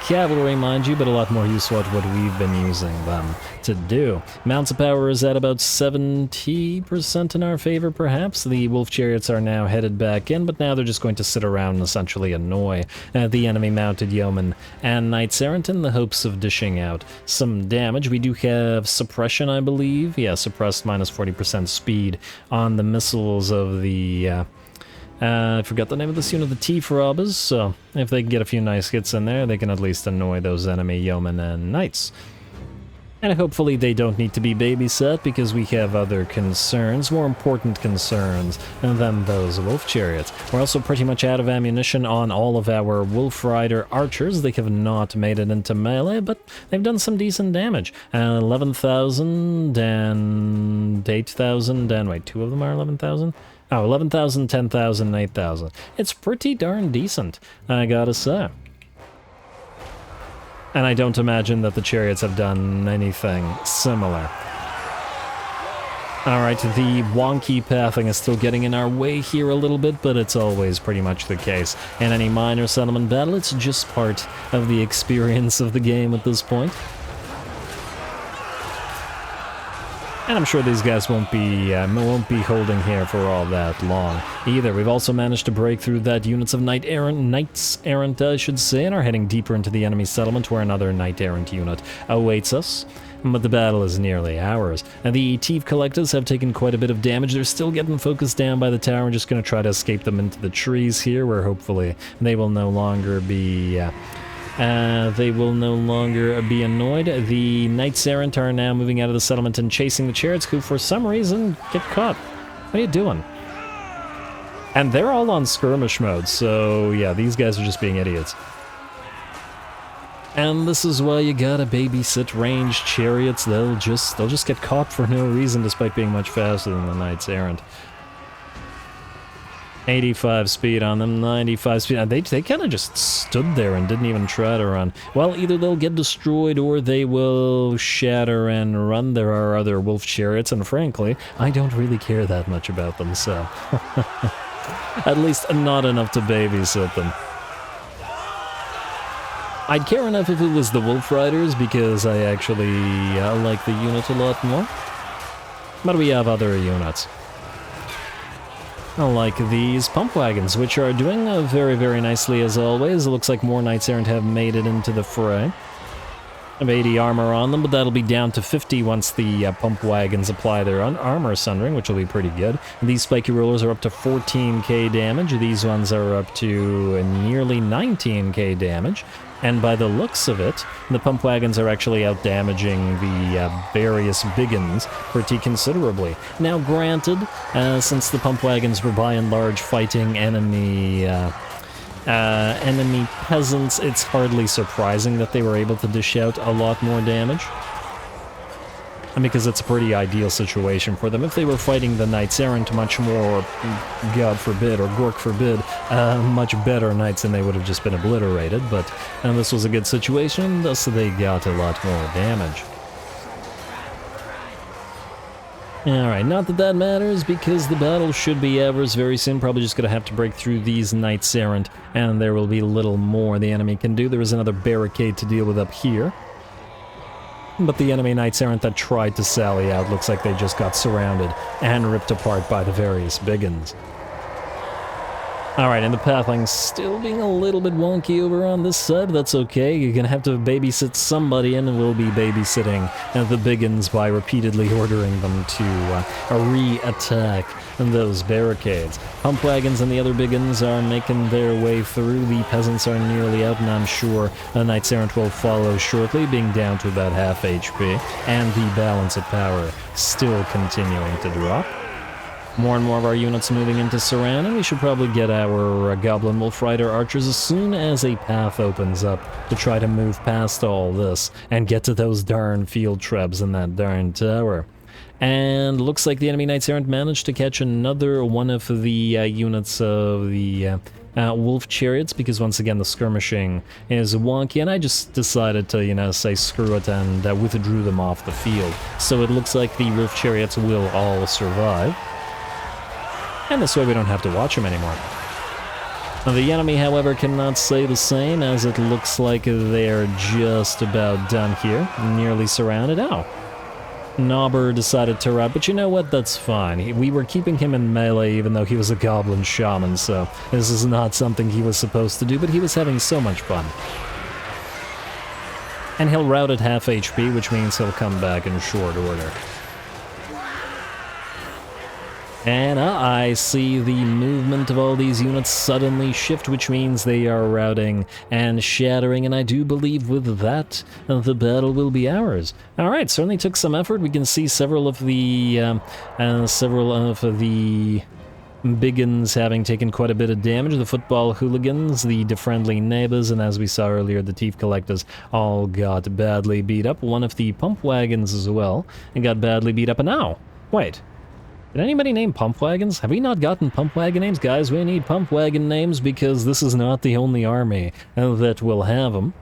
cavalry, mind you, but a lot more useful at what we've been using them to do. Mounts of power is at about 70% in our favor, perhaps. The wolf chariots are now headed back in, but now they're just going to sit around and essentially annoy the enemy mounted yeomen and knights errant in the hopes of dishing out some damage. We do have suppression, I believe. Yeah, suppressed minus 40% speed on the missiles of the I forgot the name of this unit, the T-Frobas, so if they can get a few nice hits in there, they can at least annoy those enemy yeomen and knights. And hopefully they don't need to be babysat, because we have other concerns, more important concerns, than those wolf chariots. We're also pretty much out of ammunition on all of our Wolf Rider archers. They have not made it into melee, but they've done some decent damage. 11,000 and 8,000, and wait, two of them are 11,000? Oh, 11,000, 10,000, and 8,000. It's pretty darn decent, I gotta say. And I don't imagine that the chariots have done anything similar. Alright, the wonky pathing is still getting in our way here a little bit, but it's always pretty much the case. In any minor settlement battle, it's just part of the experience of the game at this point. And I'm sure these guys won't be holding here for all that long either. We've also managed to break through that units of Knights Errant, I should say, and are heading deeper into the enemy settlement, where another Knight Errant unit awaits us. But the battle is nearly ours. And the Thief Collectors have taken quite a bit of damage. They're still getting focused down by the tower. We're just going to try to escape them into the trees here, where hopefully they will no longer be annoyed. The Knights Errant are now moving out of the settlement and chasing the chariots, who for some reason get caught. What are you doing? And they're all on skirmish mode, so yeah, these guys are just being idiots. And this is why you gotta babysit ranged chariots. They'll just get caught for no reason, despite being much faster than the Knights Errant. 85 speed on them, 95 speed. They kind of just stood there and didn't even try to run. Well, either they'll get destroyed or they will shatter and run. There are other wolf chariots, and frankly, I don't really care that much about them, so... At least not enough to babysit them. I'd care enough if it was the Wolf Riders, because I actually like the unit a lot more. But we have other units. Like these pump wagons, which are doing very, very nicely as always. It looks like more Knights Errant have made it into the fray. I have 80 armor on them, but that'll be down to 50 once the pump wagons apply their armor sundering, which will be pretty good. These spiky rollers are up to 14k damage. These ones are up to nearly 19k damage. And by the looks of it, the pump wagons are actually out-damaging the various biggins pretty considerably. Now granted, since the pump wagons were by and large fighting enemy peasants, it's hardly surprising that they were able to dish out a lot more damage. And because it's a pretty ideal situation for them. If they were fighting the Knights Errant much more, God forbid, or Gork forbid, much better knights, and they would have just been obliterated, but this was a good situation, thus they got a lot more damage. Alright, not that that matters, because the battle should be ours very soon. Probably just gonna have to break through these Knights Errant, and there will be little more the enemy can do. There is another barricade to deal with up here. But the enemy Knights Errant that tried to sally out looks like they just got surrounded and ripped apart by the various biggins. Alright, and the pathing's still being a little bit wonky over on this side, but that's okay. You're gonna have to babysit somebody, and we'll be babysitting the biggins by repeatedly ordering them to re-attack those barricades. Pump wagons and the other biggins are making their way through. The peasants are nearly out, and I'm sure the Knights Errant will follow shortly, being down to about half HP, and the balance of power still continuing to drop. More and more of our units moving into Saran, and we should probably get our Goblin Wolf Rider archers as soon as a path opens up to try to move past all this and get to those darn field trebs in that darn tower. And looks like the enemy Knights Errant managed to catch another one of the units of the wolf chariots, because once again the skirmishing is wonky, and I just decided to, you know, say screw it and withdrew them off the field. So it looks like the wolf chariots will all survive. And this way we don't have to watch them anymore. The enemy, however, cannot say the same, as it looks like they're just about done here. Nearly surrounded. Ow. Knobber decided to run, but you know what? That's fine. We were keeping him in melee even though he was a goblin shaman, so this is not something he was supposed to do, but he was having so much fun. And he'll rout at half HP, which means he'll come back in short order. And I see the movement of all these units suddenly shift, which means they are routing and shattering, and I do believe with that, the battle will be ours. Alright, certainly took some effort. We can see several of the biggins having taken quite a bit of damage. The football hooligans, the defriendly neighbors, and as we saw earlier, the thief collectors all got badly beat up. One of the pump wagons as well, and got badly beat up. And now, wait. Did anybody name pump wagons? Have we not gotten pump wagon names? Guys, we need pump wagon names, because this is not the only army that will have them.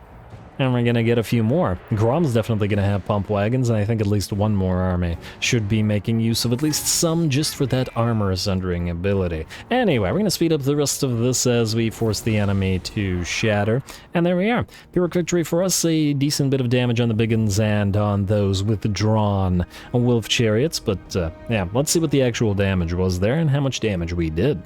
And we're gonna get a few more. Grom's definitely gonna have pump wagons, and I think at least one more army should be making use of at least some just for that armor sundering ability. Anyway, we're gonna speed up the rest of this as we force the enemy to shatter. And there we are. Pyrrhic victory for us, a decent bit of damage on the biggins and on those withdrawn wolf chariots. But yeah, let's see what the actual damage was there and how much damage we did.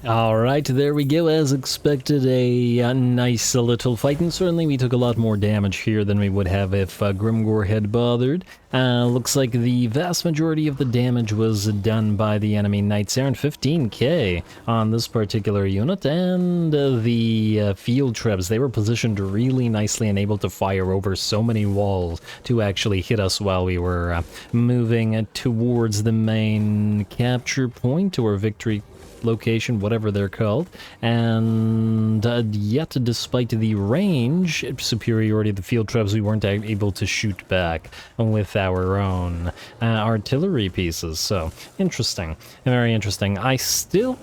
Alright, there we go. As expected, a nice little fight, and certainly we took a lot more damage here than we would have if Grimgor had bothered. Looks like the vast majority of the damage was done by the enemy Knights Errant, 15k on this particular unit, and the field trebs, they were positioned really nicely and able to fire over so many walls to actually hit us while we were moving towards the main capture point or victory location, whatever they're called, and yet despite the range superiority of the field trebs, we weren't able to shoot back with our own artillery pieces. So interesting, very interesting. I still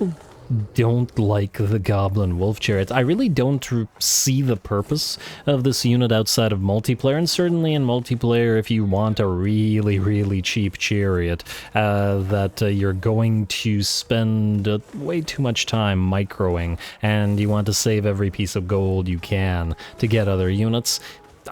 don't like the Goblin Wolf Chariots. I really don't see the purpose of this unit outside of multiplayer, and certainly in multiplayer if you want a really, really cheap chariot that you're going to spend way too much time microing, and you want to save every piece of gold you can to get other units.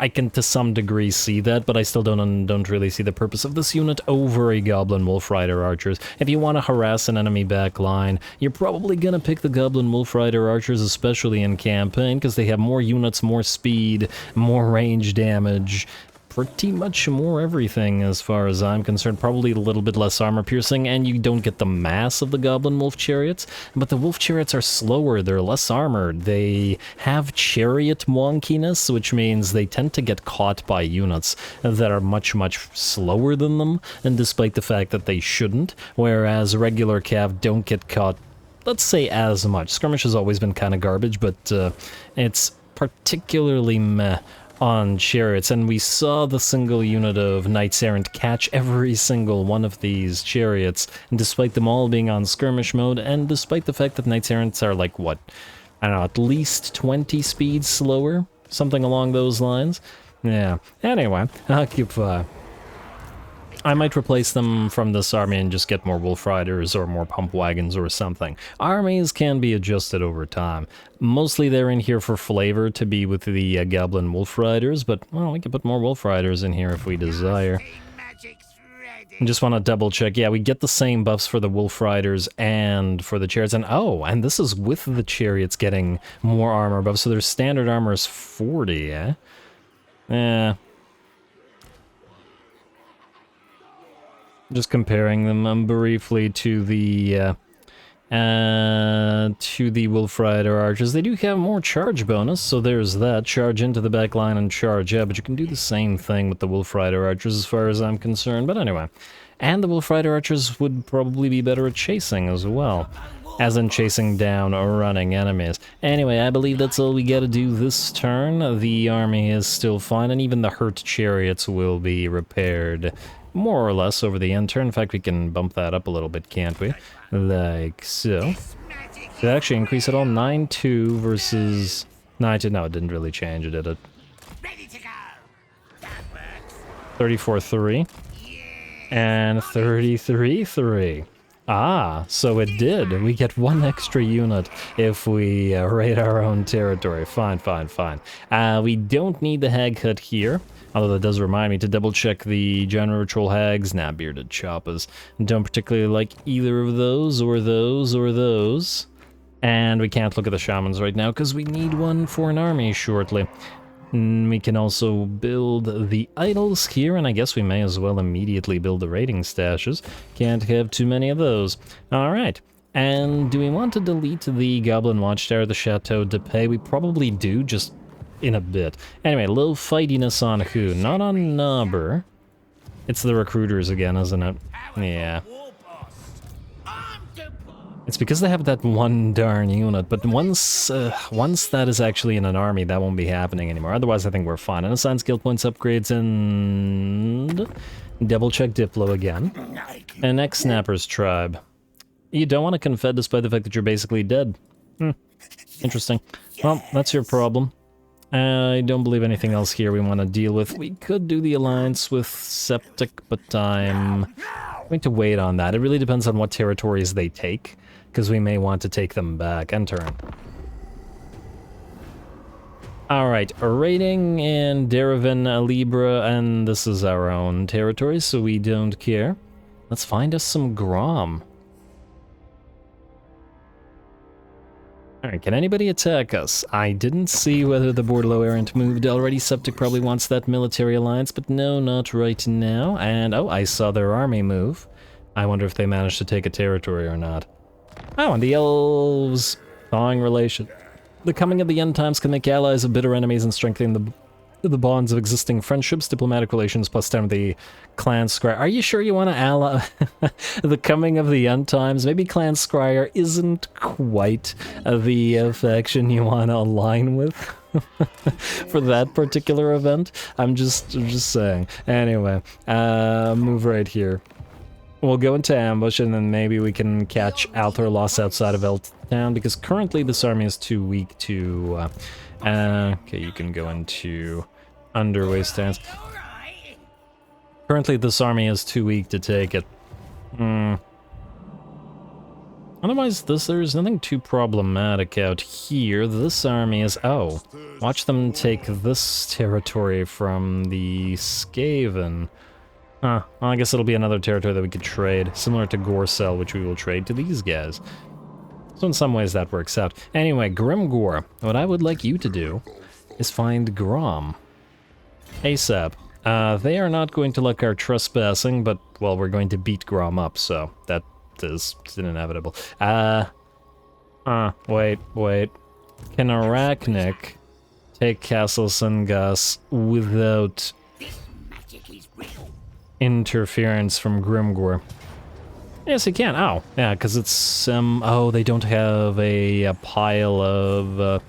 I can to some degree see that, but I still don't really see the purpose of this unit over a Goblin Wolf Rider Archers. If you want to harass an enemy back line, you're probably gonna pick the Goblin Wolf Rider Archers, especially in campaign, because they have more units, more speed, more range damage, pretty much more everything as far as I'm concerned. Probably a little bit less armor piercing, and you don't get the mass of the Goblin Wolf Chariots, but the Wolf Chariots are slower, they're less armored, they have chariot wonkiness, which means they tend to get caught by units that are much, much slower than them, and despite the fact that they shouldn't, whereas regular cav don't get caught, let's say, as much. Skirmish has always been kind of garbage, but it's particularly meh on chariots, and we saw the single unit of Knights Errant catch every single one of these chariots, and despite them all being on skirmish mode, and despite the fact that Knights Errants are like, what, I don't know, at least 20 speeds slower? Something along those lines? Yeah, anyway, Occupy. I might replace them from this army and just get more Wolf Riders or more Pump Wagons or something. Armies can be adjusted over time. Mostly they're in here for flavor to be with the Goblin Wolf Riders, but, well, we can put more Wolf Riders in here if we desire. I just want to double check. Yeah, we get the same buffs for the Wolf Riders and for the chariots. And oh, and this is with the chariots getting more armor buffs, so their standard armor is 40, eh? Yeah. Just comparing them briefly to the Wolf Rider Archers. They do have more charge bonus, so there's that. Charge into the back line and charge, yeah, but you can do the same thing with the Wolf Rider Archers as far as I'm concerned, but anyway. And the Wolf Rider Archers would probably be better at chasing as well, as in chasing down or running enemies. Anyway, I believe that's all we gotta do this turn. The army is still fine, and even the hurt chariots will be repaired more or less over the end turn. In fact, we can bump that up a little bit, can't we? Like so. Did it actually increase at all? 9-2 versus 9-2. No, it didn't really change, did it? 34-3. And 33-3. Ah, so it did. We get one extra unit if we raid our own territory. Fine, fine, fine. We don't need the hag hut here. Although that does remind me to double check the general troll hags. Nah, bearded choppers. Don't particularly like either of those, or those, or those. And we can't look at the shamans right now because we need one for an army shortly. We can also build the idols here, and I guess we may as well immediately build the raiding stashes. Can't have too many of those. Alright. And do we want to delete the Goblin Watchtower, the Chateau de Paix? We probably do, just in a bit. Anyway, low fightiness on who? Not on Nobber. It's the recruiters again, isn't it? Yeah. It's because they have that one darn unit, but once that is actually in an army, that won't be happening anymore. Otherwise, I think we're fine. Unassigned skill points upgrades, and double check Diplo again. And next Snapper's Tribe. You don't want to confed despite the fact that you're basically dead. Interesting. Well, that's your problem. I don't believe anything else here we want to deal with. We could do the alliance with Septic, but I'm going to wait on that. It really depends on what territories they take, because we may want to take them back. End turn. Alright, raiding in Deravan, Libra, and this is our own territory, so we don't care. Let's find us some Grom. Alright, can anybody attack us? I didn't see whether the Bordeaux Errant moved already. Septic probably wants that military alliance, but no, not right now. And, oh, I saw their army move. I wonder if they managed to take a territory or not. Oh, and the elves. Thawing relation. The coming of the end times can make allies of bitter enemies and strengthen the bonds of existing friendships, diplomatic relations, plus 10 of the clan scryer. Are you sure you want to ally the coming of the end times? Maybe clan scryer isn't quite the faction you want to align with for that particular event. I'm just saying. Anyway, move right here. We'll go into ambush, and then maybe we can catch Altherlos outside of Town, because currently this army is too weak to... okay, you can go into underway stance. Currently this army is too weak to take it. Otherwise, there's nothing too problematic out here. This army is... Oh, watch them take this territory from the Skaven. Huh, well, I guess it'll be another territory that we could trade, similar to Gorcel, which we will trade to these guys. So in some ways that works out. Anyway, Grimgor, what I would like you to do is find Grom. ASAP. They are not going to like our trespassing, but, well, we're going to beat Grom up, so that is inevitable. Wait. Can Arachnic take Castle Sungas without interference from Grimgor? Yes, he can. Oh, yeah, because it's, oh, they don't have a pile of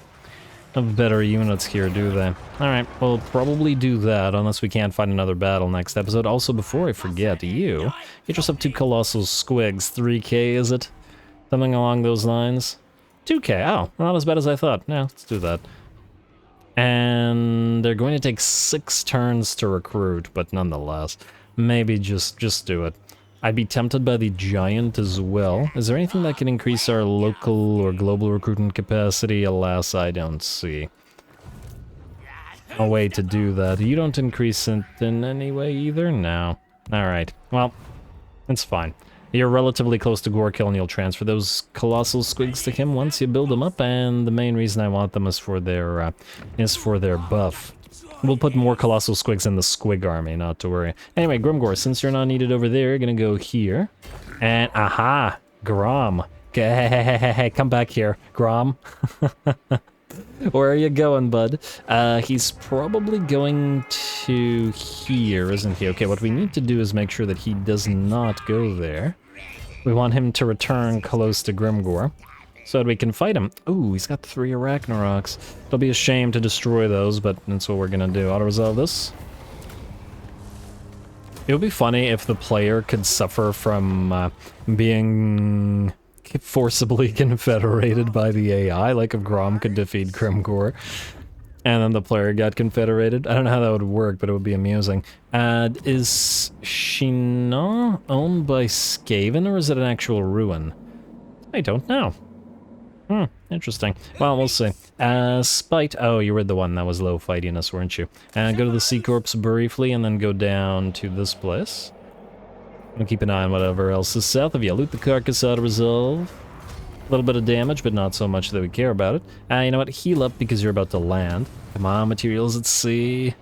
better units here, do they? Alright, we'll probably do that, unless we can't find another battle next episode. Also, before I forget, you get yourself 2 Colossal Squigs. 3k, is it? Something along those lines? 2k, oh, not as bad as I thought. Yeah, let's do that. And they're going to take 6 turns to recruit, but nonetheless, maybe just do it. I'd be tempted by the Giant as well. Is there anything that can increase our local or global recruitment capacity? Alas, I don't see a way to do that. You don't increase it in any way either? No. Alright, well, it's fine. You're relatively close to Gorkill, and you'll transfer those Colossal Squigs to him once you build them up, and the main reason I want them is for their buff. We'll put more Colossal Squigs in the Squig army, not to worry. Anyway, Grimgor, since you're not needed over there, you're gonna go here. And, aha! Grom. Hey, come back here, Grom. Where are you going, bud? He's probably going to here, isn't he? Okay, what we need to do is make sure that he does not go there. We want him to return close to Grimgor, so that we can fight him. Ooh, he's got 3 Arachnaroks. It'll be a shame to destroy those, but that's what we're gonna do. Auto-resolve this. It would be funny if the player could suffer from being forcibly confederated by the AI, like if Grom could defeat Grimgor, and then the player got confederated. I don't know how that would work, but it would be amusing. Is Shinnah owned by Skaven, or is it an actual ruin? I don't know. Interesting. Well, we'll see. Spite. Oh, you were the one that was low fightiness, weren't you? Go to the Sea Corpse briefly, and then go down to this place. And keep an eye on whatever else is south of you. Loot the carcass, auto-resolve. A little bit of damage, but not so much that we care about it. You know what? Heal up because you're about to land. Come on, materials at sea.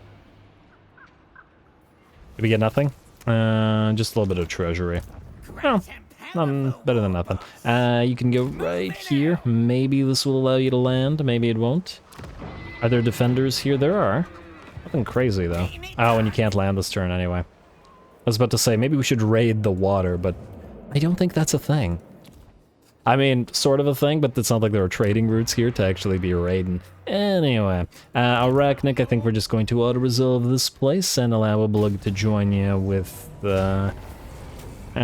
Did we get nothing? Just a little bit of treasury. Oh, better than nothing. You can go right here. Maybe this will allow you to land. Maybe it won't. Are there defenders here? There are. Nothing crazy, though. Oh, and you can't land this turn anyway. I was about to say, maybe we should raid the water, but I don't think that's a thing. I mean, sort of a thing, but it's not like there are trading routes here to actually be raiding. Anyway, Arachnic, I think we're just going to auto-resolve this place and allow Oblug to join you with,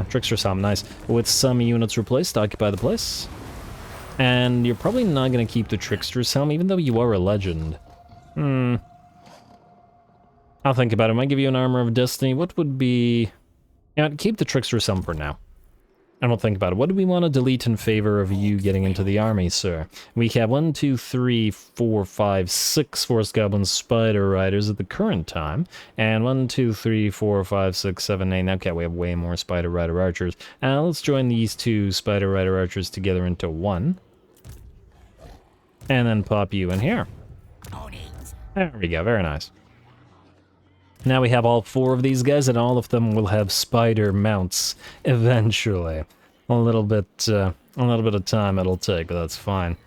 Trickster Helm, nice. With some units replaced to occupy the place. And you're probably not going to keep the Trickster's Helm, even though you are a legend. I'll think about it. I might give you an Armor of Destiny. What would be... Yeah, keep the Trickster's Helm for now. And we'll think about it. What do we want to delete in favor of you getting into the army, sir? We have 1, 2, 3, 4, 5, 6 Forest Goblin Spider Riders at the current time. And 1, 2, 3, 4, 5, 6, 7, 8. Okay, we have way more Spider Rider Archers. Let's join these 2 Spider Rider Archers together into 1. And then pop you in here. There we go, very nice. Now we have all 4 of these guys, and all of them will have spider mounts eventually. A little bit of time it'll take, but that's fine.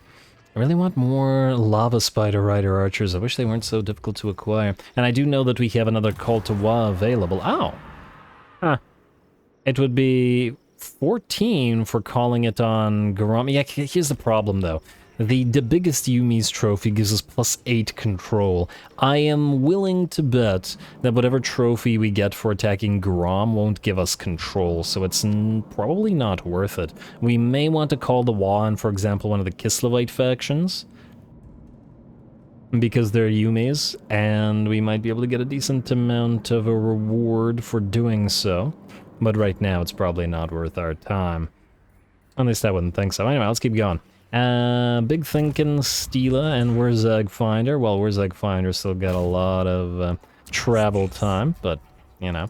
I really want more lava spider rider archers. I wish they weren't so difficult to acquire. And I do know that we have another Call to WAAAGH available. Oh! Huh. It would be 14 for calling it on Garam. Yeah, here's the problem, though. The biggest Yumi's trophy gives us +8 control. I am willing to bet that whatever trophy we get for attacking Grom won't give us control, so it's probably not worth it. We may want to call the WAAAGH in, for example, one of the Kislevite factions, because they're Yumis, and we might be able to get a decent amount of a reward for doing so. But right now, it's probably not worth our time. At least I wouldn't think so. Anyway, let's keep going. Big Thinkin', Stila, and WAAAGH Finder. Well, WAAAGH Finder still got a lot of travel time, but, you know.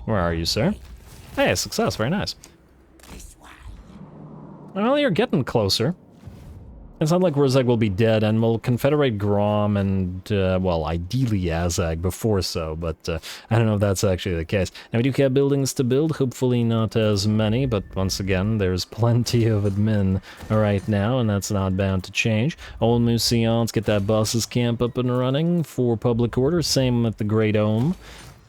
Where are you, sir? Hey, success, very nice. Well, you're getting closer. It's not like WAAAGH will be dead, and we'll confederate Grom and, well, ideally Azag before so, but I don't know if that's actually the case. Now, we do have buildings to build, hopefully not as many, but once again, there's plenty of admin right now, and that's not bound to change. Old Museons, get that boss's camp up and running for public order, same with the Great Ohm.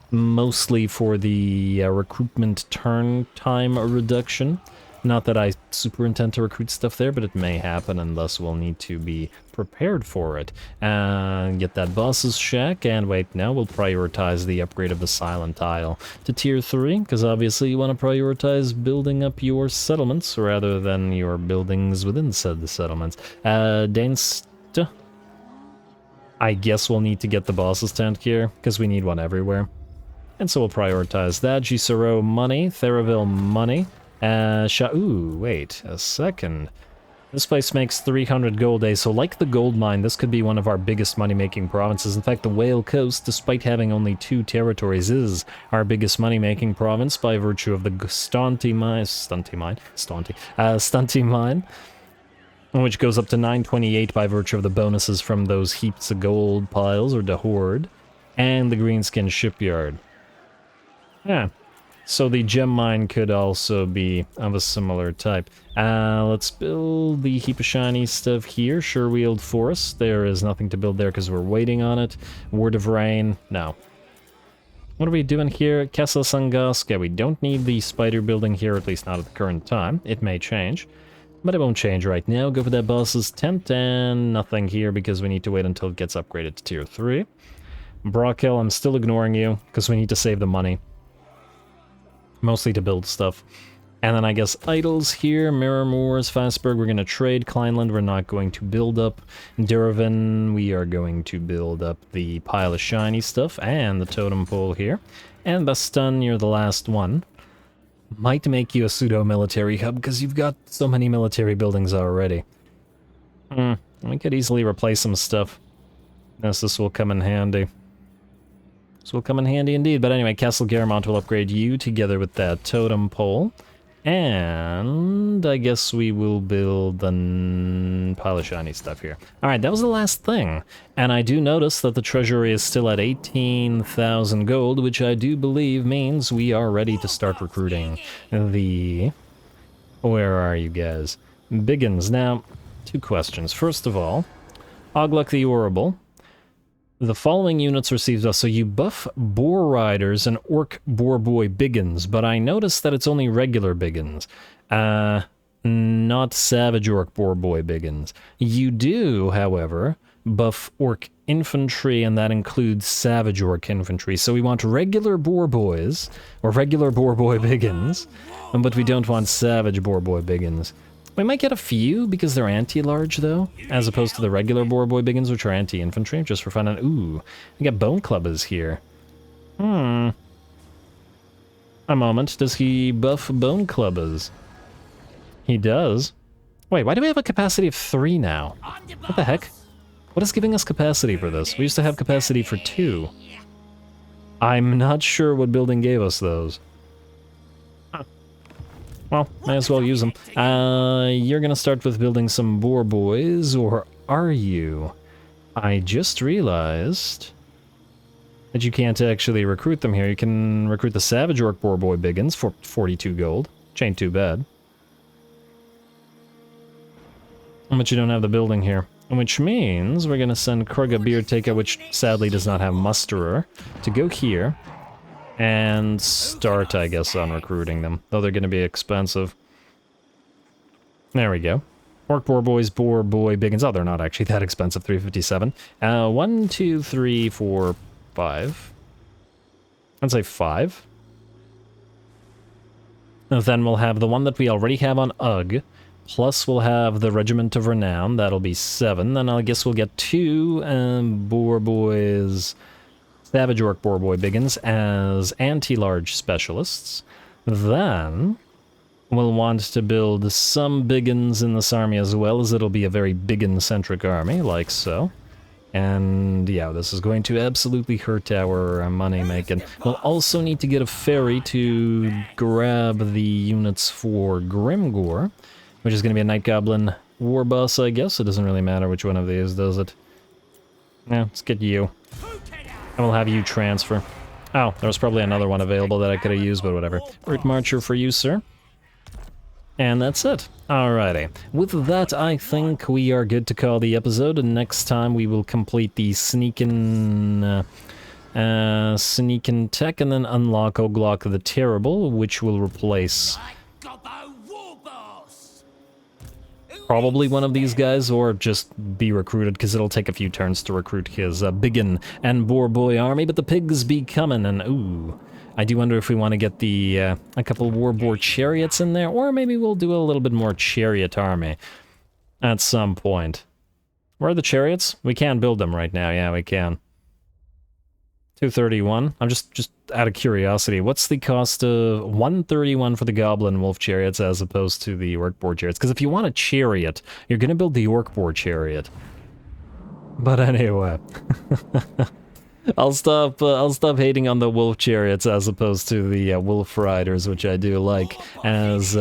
Mostly for the recruitment turn time reduction. Not that I super intend to recruit stuff there, but it may happen, and thus we'll need to be prepared for it. And get that boss's shack, and wait, now we'll prioritize the upgrade of the Silent Isle to Tier 3, because obviously you want to prioritize building up your settlements rather than your buildings within said settlements. Danst, I guess we'll need to get the boss's tent here, because we need one everywhere. And so we'll prioritize that. Gisero money, Theraville money. Ooh, wait a second. This place makes 300 gold days, so like the gold mine, this could be one of our biggest money-making provinces. In fact, the Whale Coast, despite having only 2 territories, is our biggest money-making province by virtue of the Stunty mine, which goes up to 928 by virtue of the bonuses from those heaps of gold piles, or the Horde, and the Greenskin shipyard. Yeah. So the gem mine could also be of a similar type. Let's build the heap of shiny stuff here. Sure-wheeled forest. There is nothing to build there because we're waiting on it. Word of Rain. No. What are we doing here? Kessel Sangask. Yeah, we don't need the spider building here, at least not at the current time. It may change. But it won't change right now. Go for that boss's tent, and nothing here because we need to wait until it gets upgraded to Tier 3. Brockhill, I'm still ignoring you because we need to save the money. Mostly to build stuff. And then I guess Idols here, Mirror Moors, Fastberg, we're going to trade. Kleinland, we're not going to build up. Duravan, we are going to build up the pile of shiny stuff and the totem pole here. And Bastan, you're the last one. Might make you a pseudo-military hub because you've got so many military buildings already. We could easily replace some stuff. Yes, this will come in handy. This will come in handy indeed. But anyway, Castle Garamont will upgrade you together with that totem pole. And I guess we will build the pile of shiny stuff here. Alright, that was the last thing. And I do notice that the treasury is still at 18,000 gold, which I do believe means we are ready to start recruiting the... Where are you guys? Biggins. Now, 2 questions. First of all, Ogluk the Orrible. The following units receives us, so you buff Boar Riders and Orc Boar Boy Biggins, but I noticed that it's only regular Biggins, not Savage Orc Boar Boy Biggins. You do, however, buff Orc Infantry, and that includes Savage Orc Infantry, so we want regular Boar Boys, or regular Boar Boy Biggins, but we don't want Savage Boar Boy Biggins. We might get a few, because they're anti-large, though, as opposed to the regular Boar Boy Biggins, which are anti-infantry, just for fun. And, ooh, we got Bone Clubbers here. A moment. Does he buff Bone Clubbers? He does. Wait, why do we have a capacity of 3 now? What the heck? What is giving us capacity for this? We used to have capacity for 2. I'm not sure what building gave us those. Well, may as well use them. You're gonna start with building some Boar Boys, or are you? I just realized that you can't actually recruit them here. You can recruit the Savage Orc Boar Boy Biggins for 42 gold. Which ain't too bad. But you don't have the building here. Which means we're gonna send Kurga Beardtaker, which sadly does not have Musterer, to go here. And start, I guess, on recruiting them. Though they're going to be expensive. There we go. Orc boar boys, boar boy biggins. Oh, they're not actually that expensive. 357. 1, 2, 3, 4, 5. I'd say 5. And then we'll have the one that we already have on UGG. Plus we'll have the Regiment of Renown. That'll be 7. Then I guess we'll get 2 boar boys, Savage Orc boar boy biggins as anti-large specialists. Then we'll want to build some biggins in this army as well, as it'll be a very biggin-centric army, like so. And yeah, this is going to absolutely hurt our money making. We'll also need to get a ferry to grab the units for Grimgor, which is going to be a Night Goblin war boss, I guess. It doesn't really matter which one of these does it. Yeah, let's get you. And we'll have you transfer. Oh, there was probably another one available that I could have used, but whatever. Root Marcher for you, sir. And that's it. Alrighty. With that, I think we are good to call the episode, and next time we will complete the sneakin' tech and then unlock Oglock the Terrible, which will replace probably one of these guys, or just be recruited, because it'll take a few turns to recruit his Biggin and Boar Boy army, but the pigs be coming, and ooh, I do wonder if we want to get the a couple War Boar chariots in there, or maybe we'll do a little bit more chariot army at some point. Where are the chariots? We can build them right now, yeah, we can. 231. I'm just out of curiosity, what's the cost of 131 for the Goblin Wolf chariots as opposed to the Orc Boar chariots? Because if you want a chariot, you're gonna build the Orc Boar chariot. But anyway, I'll stop hating on the wolf chariots as opposed to the wolf riders, which I do like as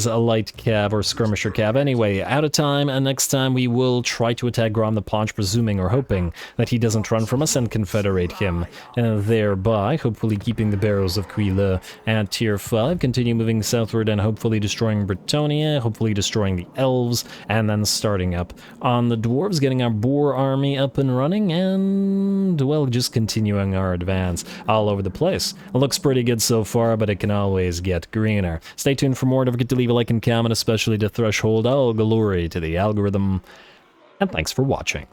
a light cab or skirmisher cab. Anyway, out of time, and next time we will try to attack Grom the Paunch, presuming or hoping that he doesn't run from us, and confederate him, thereby hopefully keeping the Barrows of Quila at tier 5, continue moving southward and hopefully destroying Bretonnia, hopefully destroying the elves, and then starting up on the dwarves, getting our boar army up and running, and, well, just continuing our advance all over the place. It looks pretty good so far, but it can always get greener. Stay tuned for more. Don't forget to leave a like and comment, especially to Threshold. All glory to the algorithm, and thanks for watching.